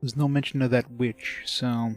A: There's no mention of that witch, so...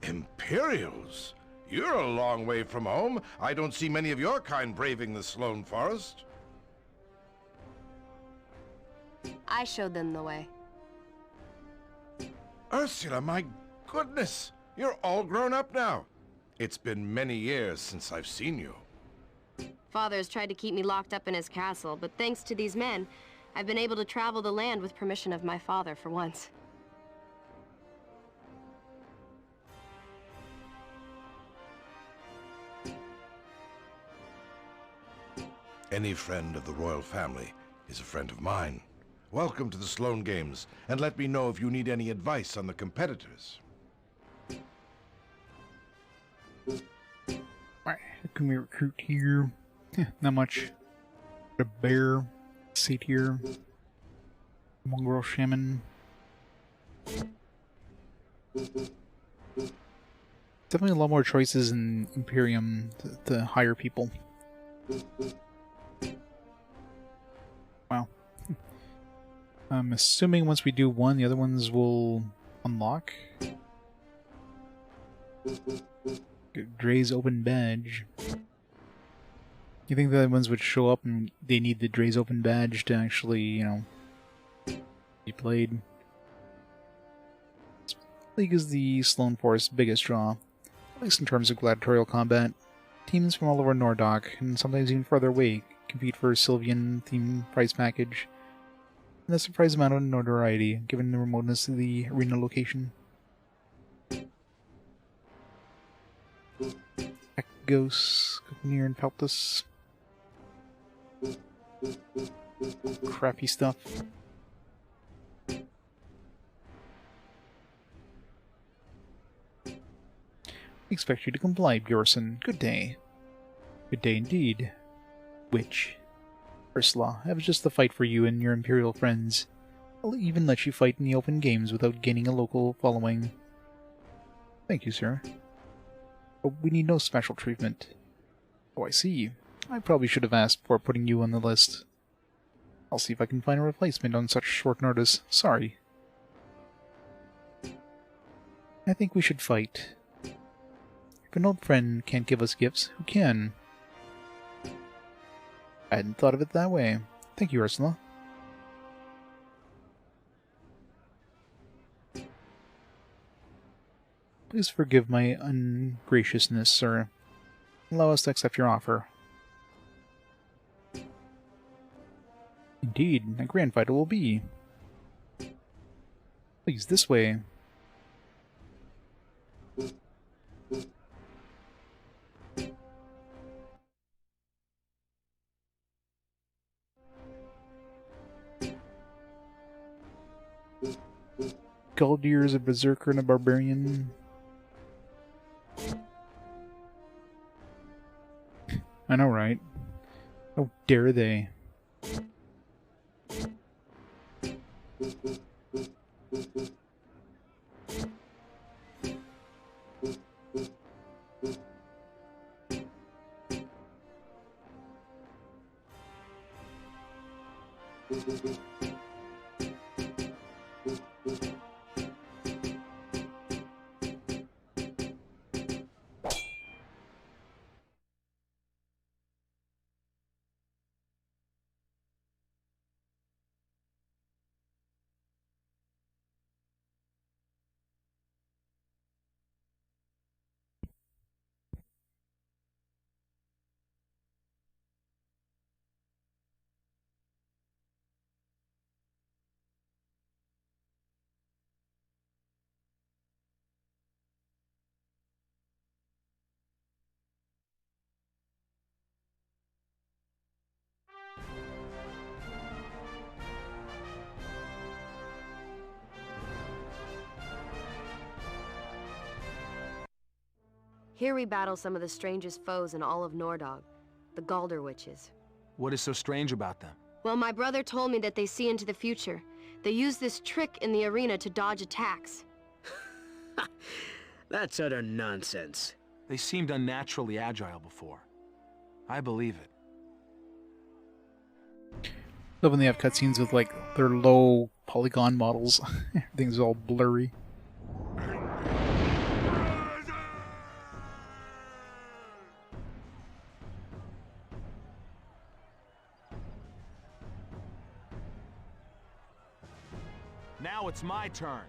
G: Imperials? You're a long way from home. I don't see many of your kind braving the Sloan Forest.
F: I showed them the way.
G: Ursula, my goodness! You're all grown up now. It's been many years since I've seen you.
F: Father's tried to keep me locked up in his castle, but thanks to these men, I've been able to travel the land with permission of my father for once.
G: Any friend of the royal family is a friend of mine. Welcome to the Sloan Games, and let me know if you need any advice on the competitors.
A: Alright, can we recruit here? Not much. A bear, seat here. Mongrel shaman. Definitely a lot more choices in Imperium to hire people. Wow. I'm assuming once we do one, the other ones will unlock. Dre's open badge. You think the other ones would show up and they need the Dre's open badge to actually, you know, be played? This league is the Sloan Forest's biggest draw, at least in terms of gladiatorial combat. Teams from all over Nordagh, and sometimes even further away, compete for a Sylvian-themed prize package. And a surprising amount of notoriety, given the remoteness of the arena location. Ghosts, Coconir and Peltus. Crappy stuff. Expect you to comply, Bjorsen. Good day. Good day indeed. Which? Ursula, I have just the fight for you and your Imperial friends. I'll even let you fight in the open games without gaining a local following. Thank you, sir. But we need no special treatment. Oh, I see. I probably should have asked before putting you on the list. I'll see if I can find a replacement on such short notice. Sorry. I think we should fight. If an old friend can't give us gifts, who can? I hadn't thought of it that way. Thank you, Ursula. Please forgive my ungraciousness, sir. Allow us to accept your offer. Indeed, a grand fight it will be. Please, this way. Gladiator, a berserker, and a barbarian. I know, right? How dare they?
F: Here we battle some of the strangest foes in all of Nordagh, the Galder witches.
D: What is so strange about them?
F: Well, my brother told me that they see into the future. They use this trick in the arena to dodge attacks.
E: That's utter nonsense.
D: They seemed unnaturally agile before. I believe it.
A: Love when they have cutscenes with, like, their low polygon models. Everything's all blurry.
D: Now it's my turn.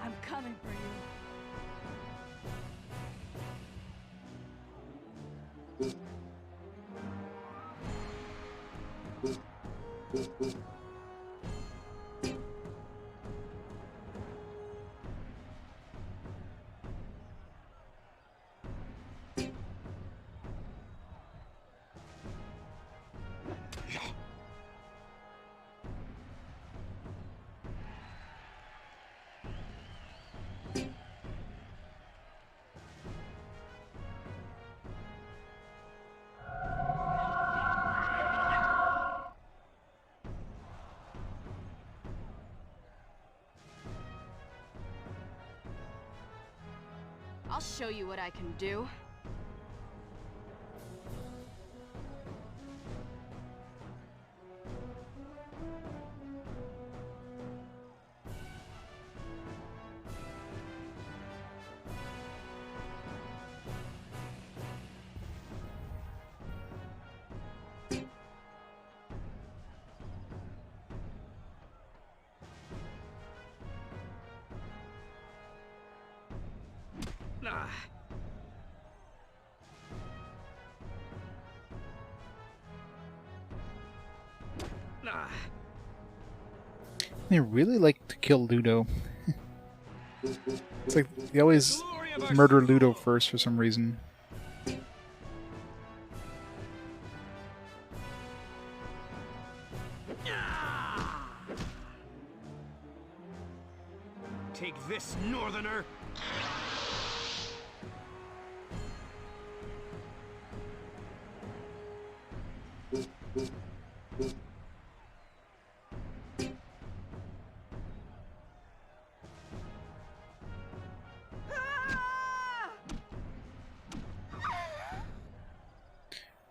C: I'm coming for you.
F: I'll show you what I can do.
E: Ah. Ah.
A: They really like to kill Ludo. It's like they always murder Ludo first for some reason.
E: Take this, Northerner!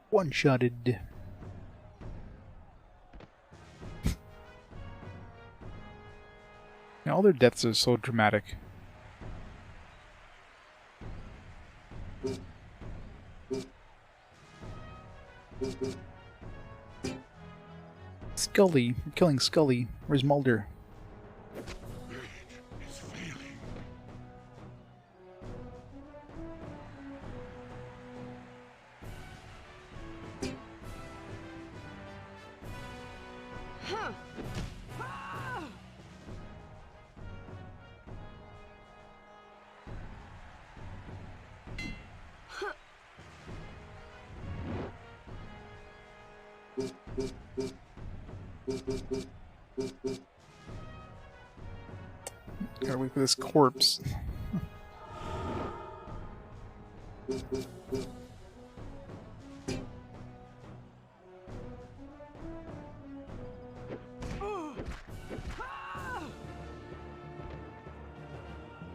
A: One-shotted. All their deaths are so dramatic. Scully. We're killing Scully. Where's Mulder? Gotta wait for this corpse.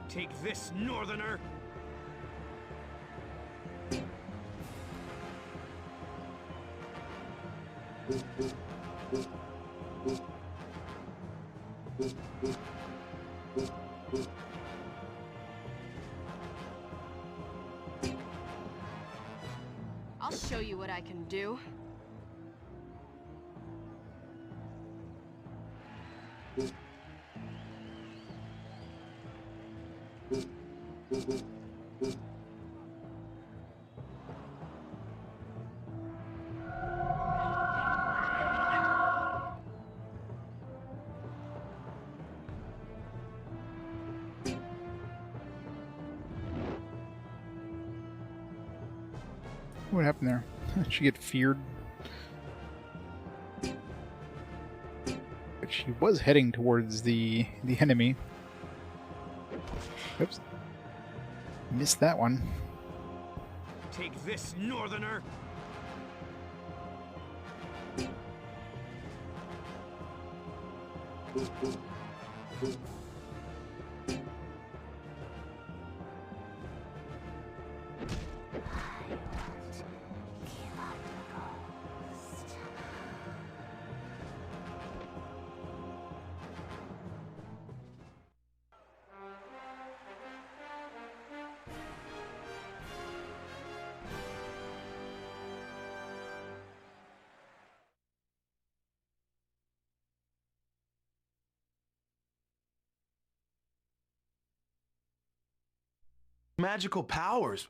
E: Take this, Northerner!
F: I'll show you what I can do.
A: What happened there? Did she get feared? But she was heading towards the enemy. Oops. Missed that one.
E: Take this, Northerner!
D: Magical powers.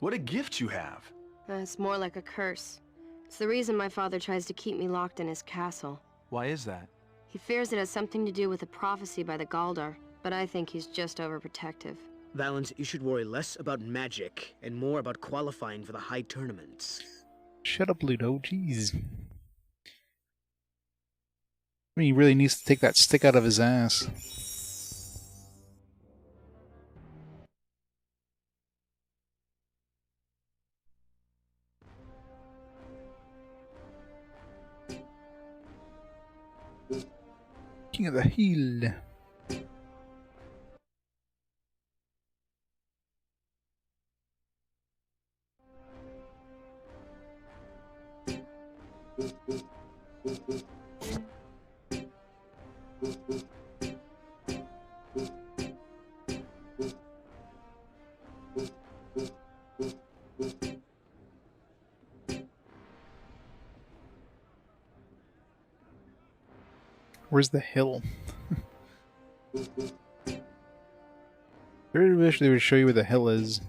D: What a gift you have.
F: It's more like a curse. It's the reason my father tries to keep me locked in his castle.
D: Why is that?
F: He fears it has something to do with a prophecy by the Galdar, but I think he's just overprotective.
E: Valens, you should worry less about magic and more about qualifying for the high tournaments.
A: Shut up, Ludo. Jeez. I mean, he really needs to take that stick out of his ass. King of the Hill. Where's the hill? I really wish they would show you where the hill is.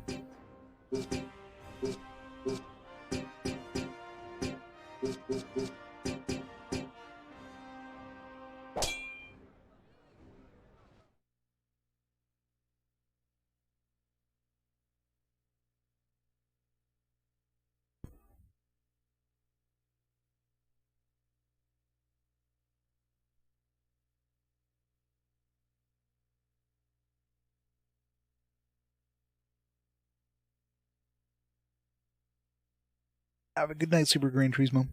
A: Have a good night, Super Gran Turismo.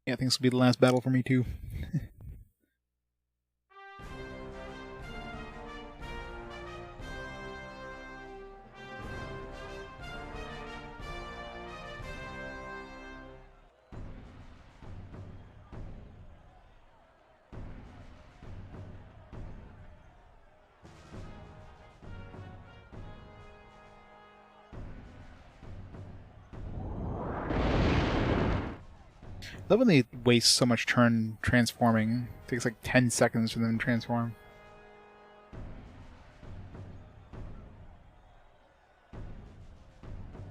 A: Yeah, I think this will be the last battle for me too. I love when they waste so much turn transforming. It takes like 10 seconds for them to transform.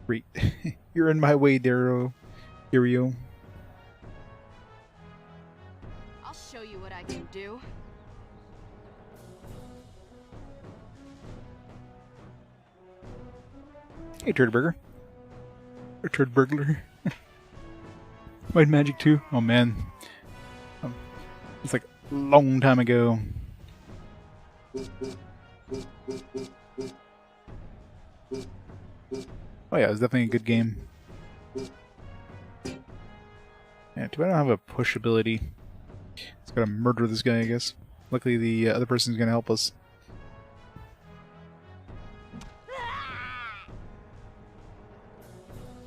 A: Great. You're in my way, Dario.
F: I'll show you what I can do.
A: Hey, Turd Burger. Or Turd Burglar. White Magic 2? Oh man. It's like a long time ago. Oh yeah, it was definitely a good game. Yeah, too bad I don't have a push ability. It's gotta murder this guy, I guess. Luckily the other person's gonna help us.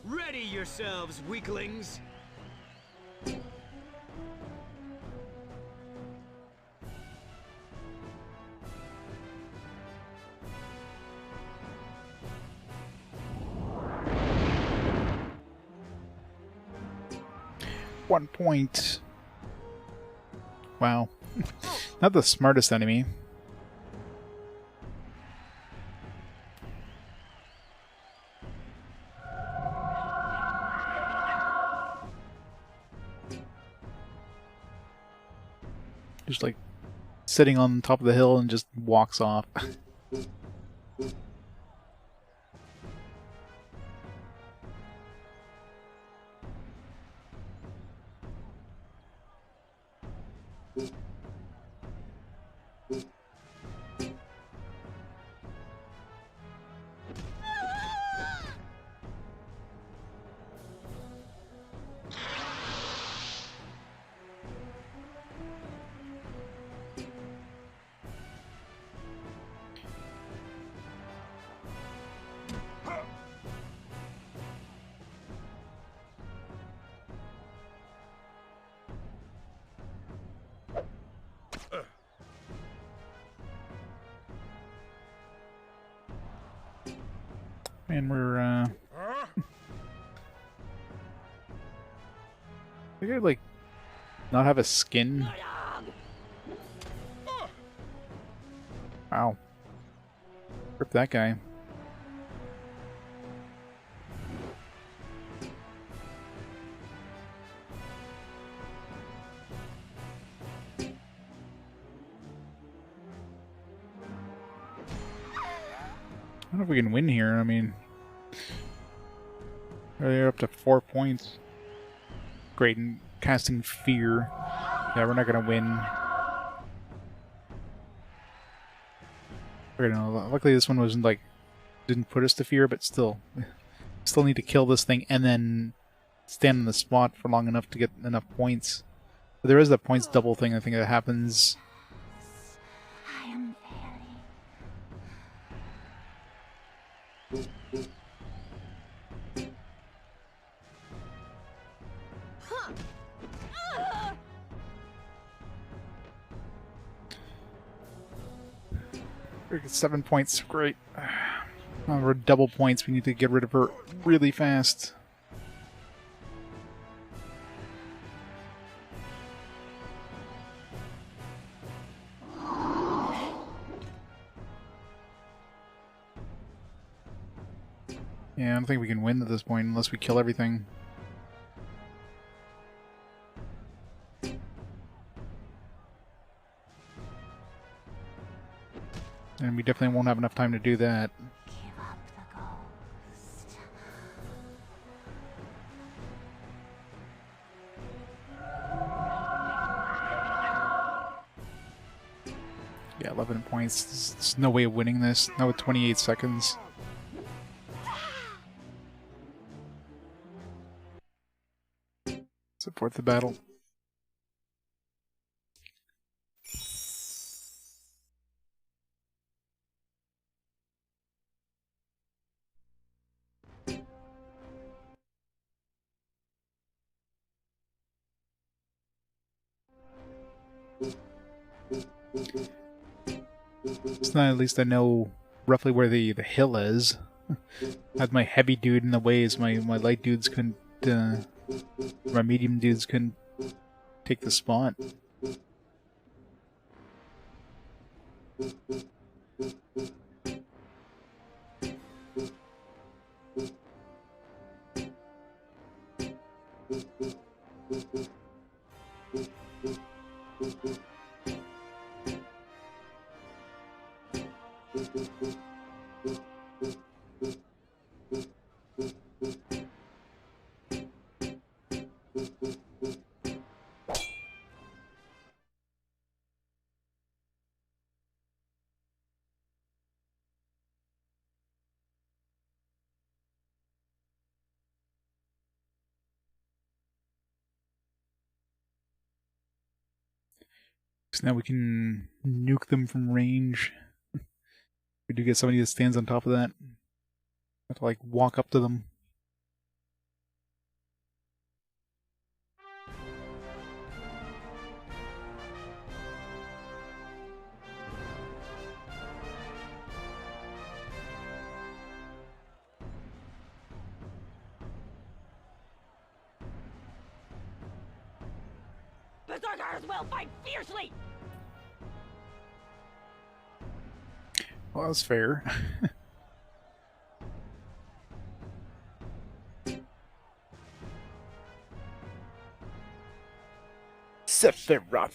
E: Ready yourselves, weaklings!
A: One point. Wow. Not the smartest enemy. Just like sitting on top of the hill and just walks off. And we're we could like not have a skin. Wow. Rip that guy. I don't know if we can win here. I mean, they're up to 4 points. Great, and casting fear. Yeah, we're not gonna win. Okay, no, luckily this one wasn't like didn't put us to fear, but still need to kill this thing and then stand in the spot for long enough to get enough points. But there is that points double thing I think that happens.
C: I am very...
A: We get 7 points. Great. Oh, we're double points. We need to get rid of her really fast. Yeah, I don't think we can win at this point unless we kill everything. And we definitely won't have enough time to do that.
C: Give up the ghost.
A: Yeah, 11 points. There's no way of winning this. Not with 28 seconds. Support the battle. So now at least I know roughly where the hill is. Had my heavy dude in the ways, my light dudes couldn't, my medium dudes couldn't take the spot. So now we can nuke them from range. We do get somebody that stands on top of that. Have to like walk up to them.
C: Berserkers will fight fiercely!
A: Well, that's fair. Sephiroth.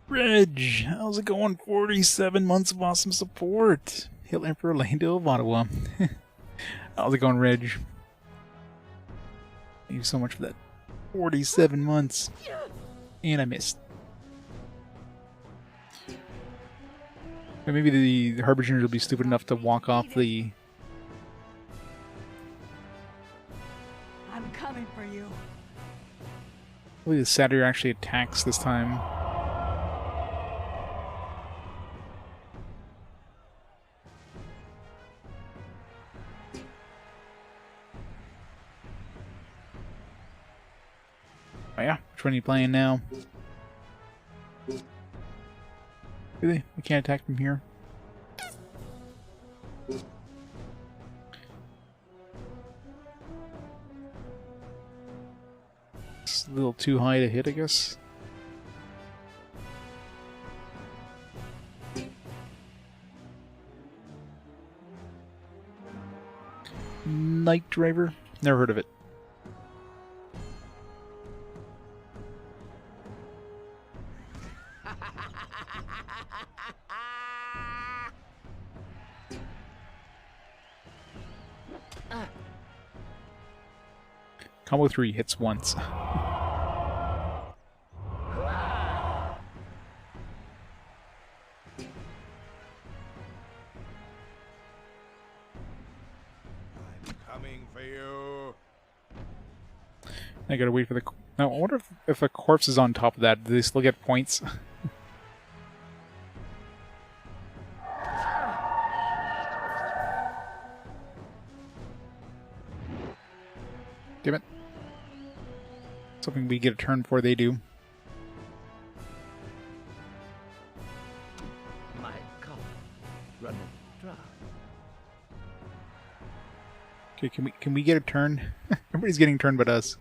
A: Reg, how's it going? 47 months of awesome support. Hail Emperor Lando of Ottawa. How's it going, Reg? Thank you so much for that. 47 months. And I missed. Maybe the Harbingers will be stupid enough to walk off the...
C: I'm coming for you.
A: Hopefully the Satyr actually attacks this time. Oh yeah, which one are you playing now? Really? We can't attack from here? It's a little too high to hit, I guess. Night Driver? Never heard of it. Combo 3 hits once.
G: I'm coming for you.
A: I gotta wait for the... Now, I wonder if a corpse is on top of that, do they still get points? Damn it. Something we get a turn for, they do.
B: My God. running dry.
A: Okay, can we get a turn? Everybody's getting a turn but us.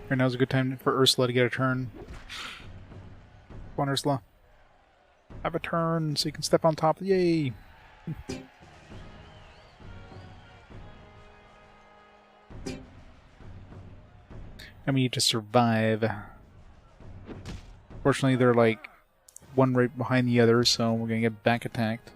A: Right now's a good time for Ursula to get a turn. Come on, Ursula. Have a turn so you can step on top. Yay! And we need to survive. Fortunately, they're like one right behind the other, so we're gonna get back attacked.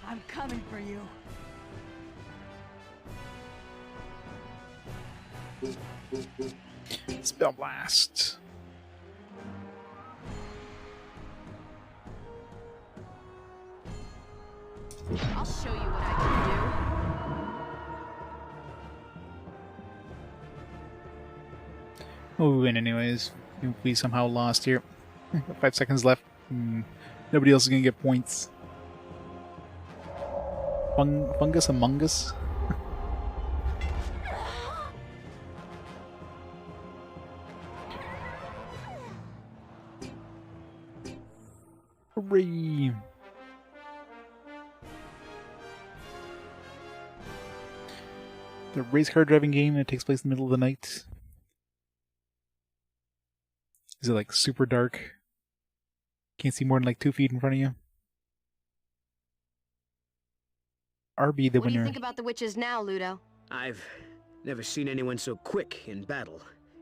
C: I'm coming for you.
A: Spell blast.
F: I'll show you what I can do.
A: We'll win anyways. If we somehow lost here. 5 seconds left. Nobody else is gonna get points. Fungus among us? Hooray! The race car driving game that takes place in the middle of the night. Is it like super dark? Can't see more than like 2 feet in front of you? RB the
F: What do you
A: winner.
F: think about the witches now, Ludo?
E: I've never seen anyone so quick in battle.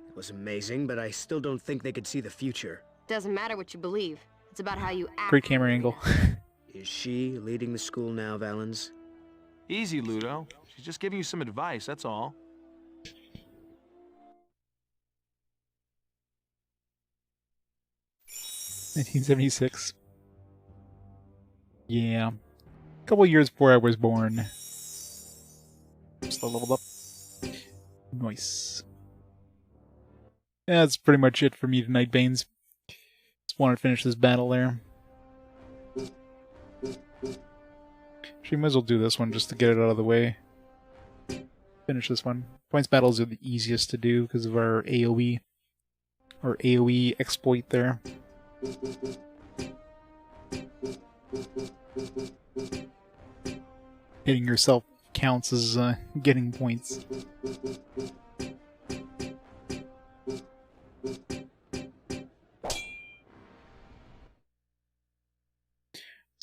E: It was amazing, but I still don't think they could see the future.
F: Doesn't matter what you believe. It's about how you act.
A: Great camera angle.
E: Is she leading the school now, Valens?
D: Easy, Ludo. She's just giving you some advice, that's all.
A: $1976. Yeah. A couple years before I was born. Still leveled up. Nice. Yeah, that's pretty much it for me tonight, Baines. Just want to finish this battle there. She might as well do this one just to get it out of the way. Finish this one. Points battles are the easiest to do because of our AoE. Or AoE exploit there. Hitting yourself counts as getting points.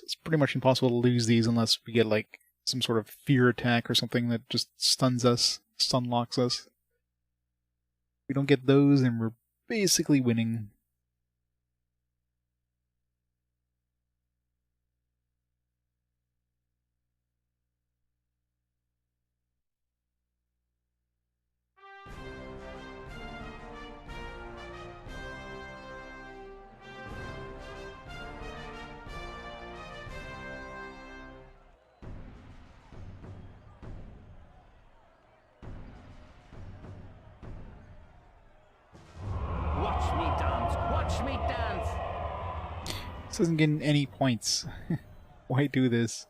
A: It's pretty much impossible to lose these unless we get like some sort of fear attack or something that just stuns us, stun locks us. If we don't get those, then we're basically winning.
B: me dance.
A: This isn't getting any points. Why do this?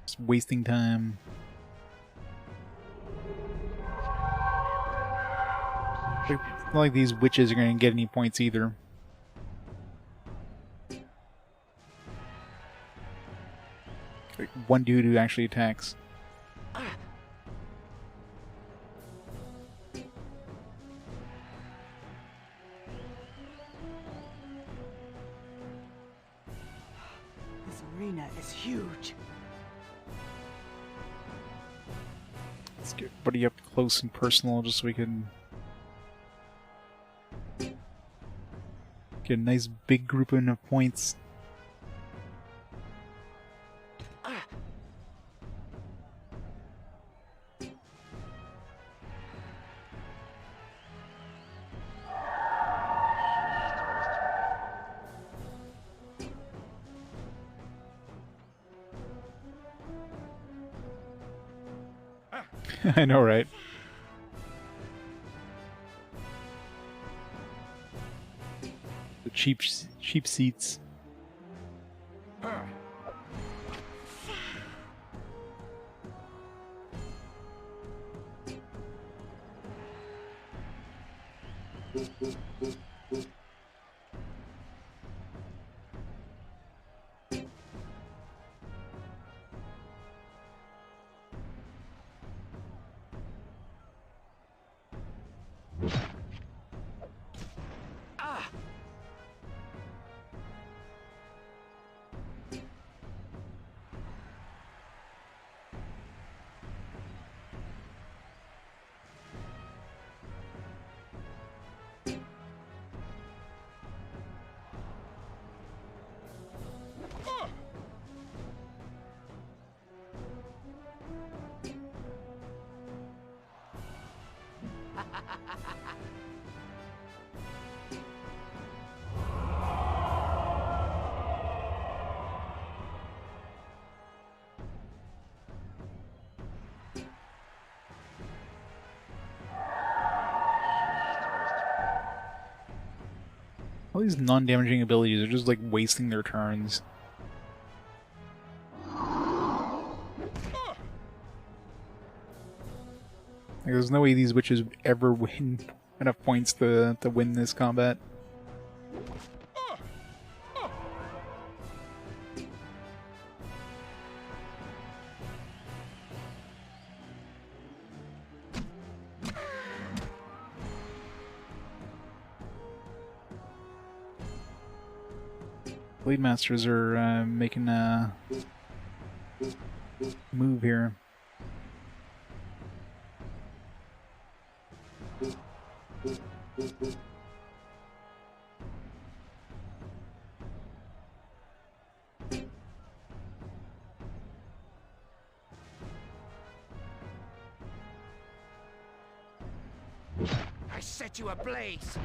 A: Just wasting time. It's not like these witches are going to get any points either. Like one dude who actually attacks.
C: This arena is huge.
A: Let's get everybody up close and personal just so we can get a nice big grouping of points. I know, right? The cheap seats. All these non-damaging abilities are just like wasting their turns. Like, there's no way these witches would ever win enough points to win this combat. Blade Masters are making a move here.
B: I set you ablaze.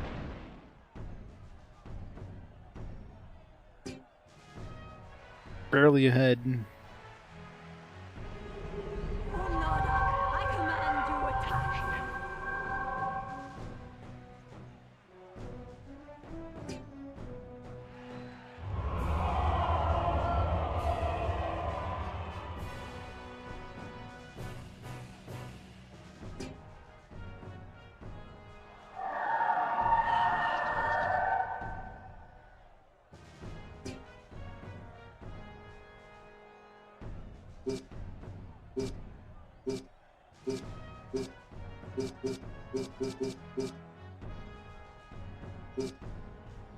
A: Barely ahead.
C: Nordagh, I command you attack.
A: I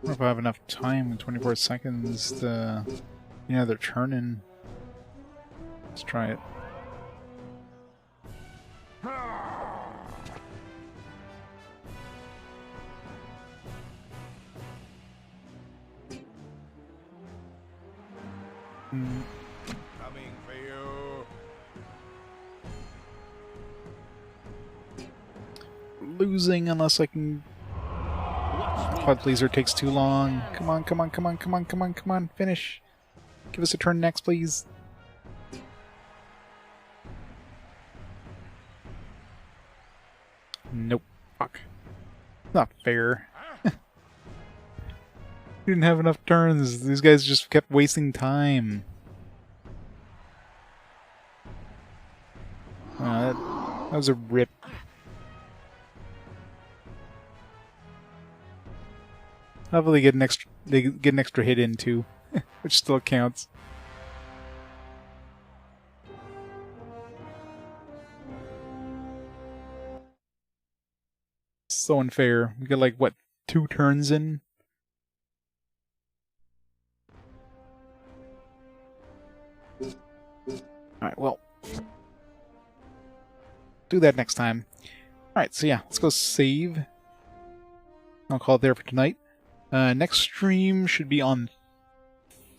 A: don't know if I have enough time in 24 seconds to... Yeah, they're turning. Let's try it.
G: Coming for you.
A: Losing unless I can... Quad laser takes too long. Come on, come on, come on, come on, come on, come on, finish. Give us a turn next, please. Nope. Fuck. Not fair. We didn't have enough turns. These guys just kept wasting time. That was a rip. Hopefully they get an extra hit in too, which still counts. So unfair. We got like what, 2 turns in? Alright, well. Do that next time. Alright, so yeah, let's go save. I'll call it there for tonight. Next stream should be on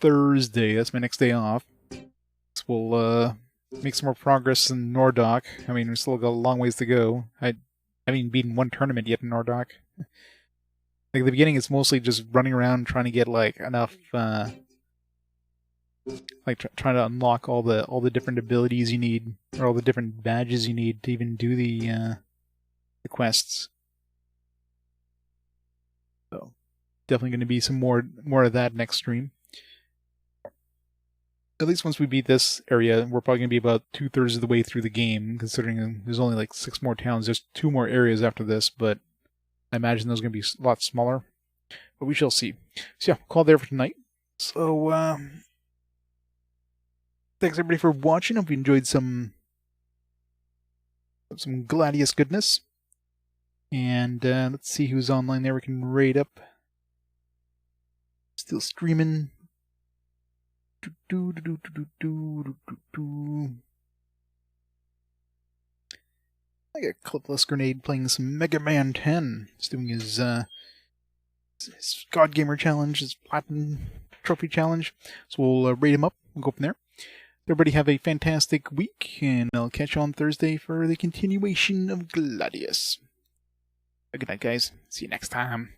A: Thursday. That's my next day off. So we'll make some more progress in Nordagh. I mean, we still got a long ways to go. I haven't even beaten 1 tournament yet in Nordagh. Like, at the beginning, it's mostly just running around trying to get, like, enough, trying to unlock all the different abilities you need, or all the different badges you need to even do the quests. So, definitely going to be some more of that next stream. At least once we beat this area, we're probably going to be about 2/3 of the way through the game, considering there's only like 6 more towns. There's 2 more areas after this, but I imagine those are going to be a lot smaller. But we shall see. So yeah, call there for tonight. So, thanks everybody for watching. Hope you enjoyed some Gladius goodness. And let's see who's online there we can raid up. Still streaming. I got Clipless Grenade playing some Mega Man 10. He's doing his God Gamer Challenge, his Platinum Trophy Challenge. So we'll rate him up and go from there. Everybody have a fantastic week, and I'll catch you on Thursday for the continuation of Gladius. Good night, guys. See you next time.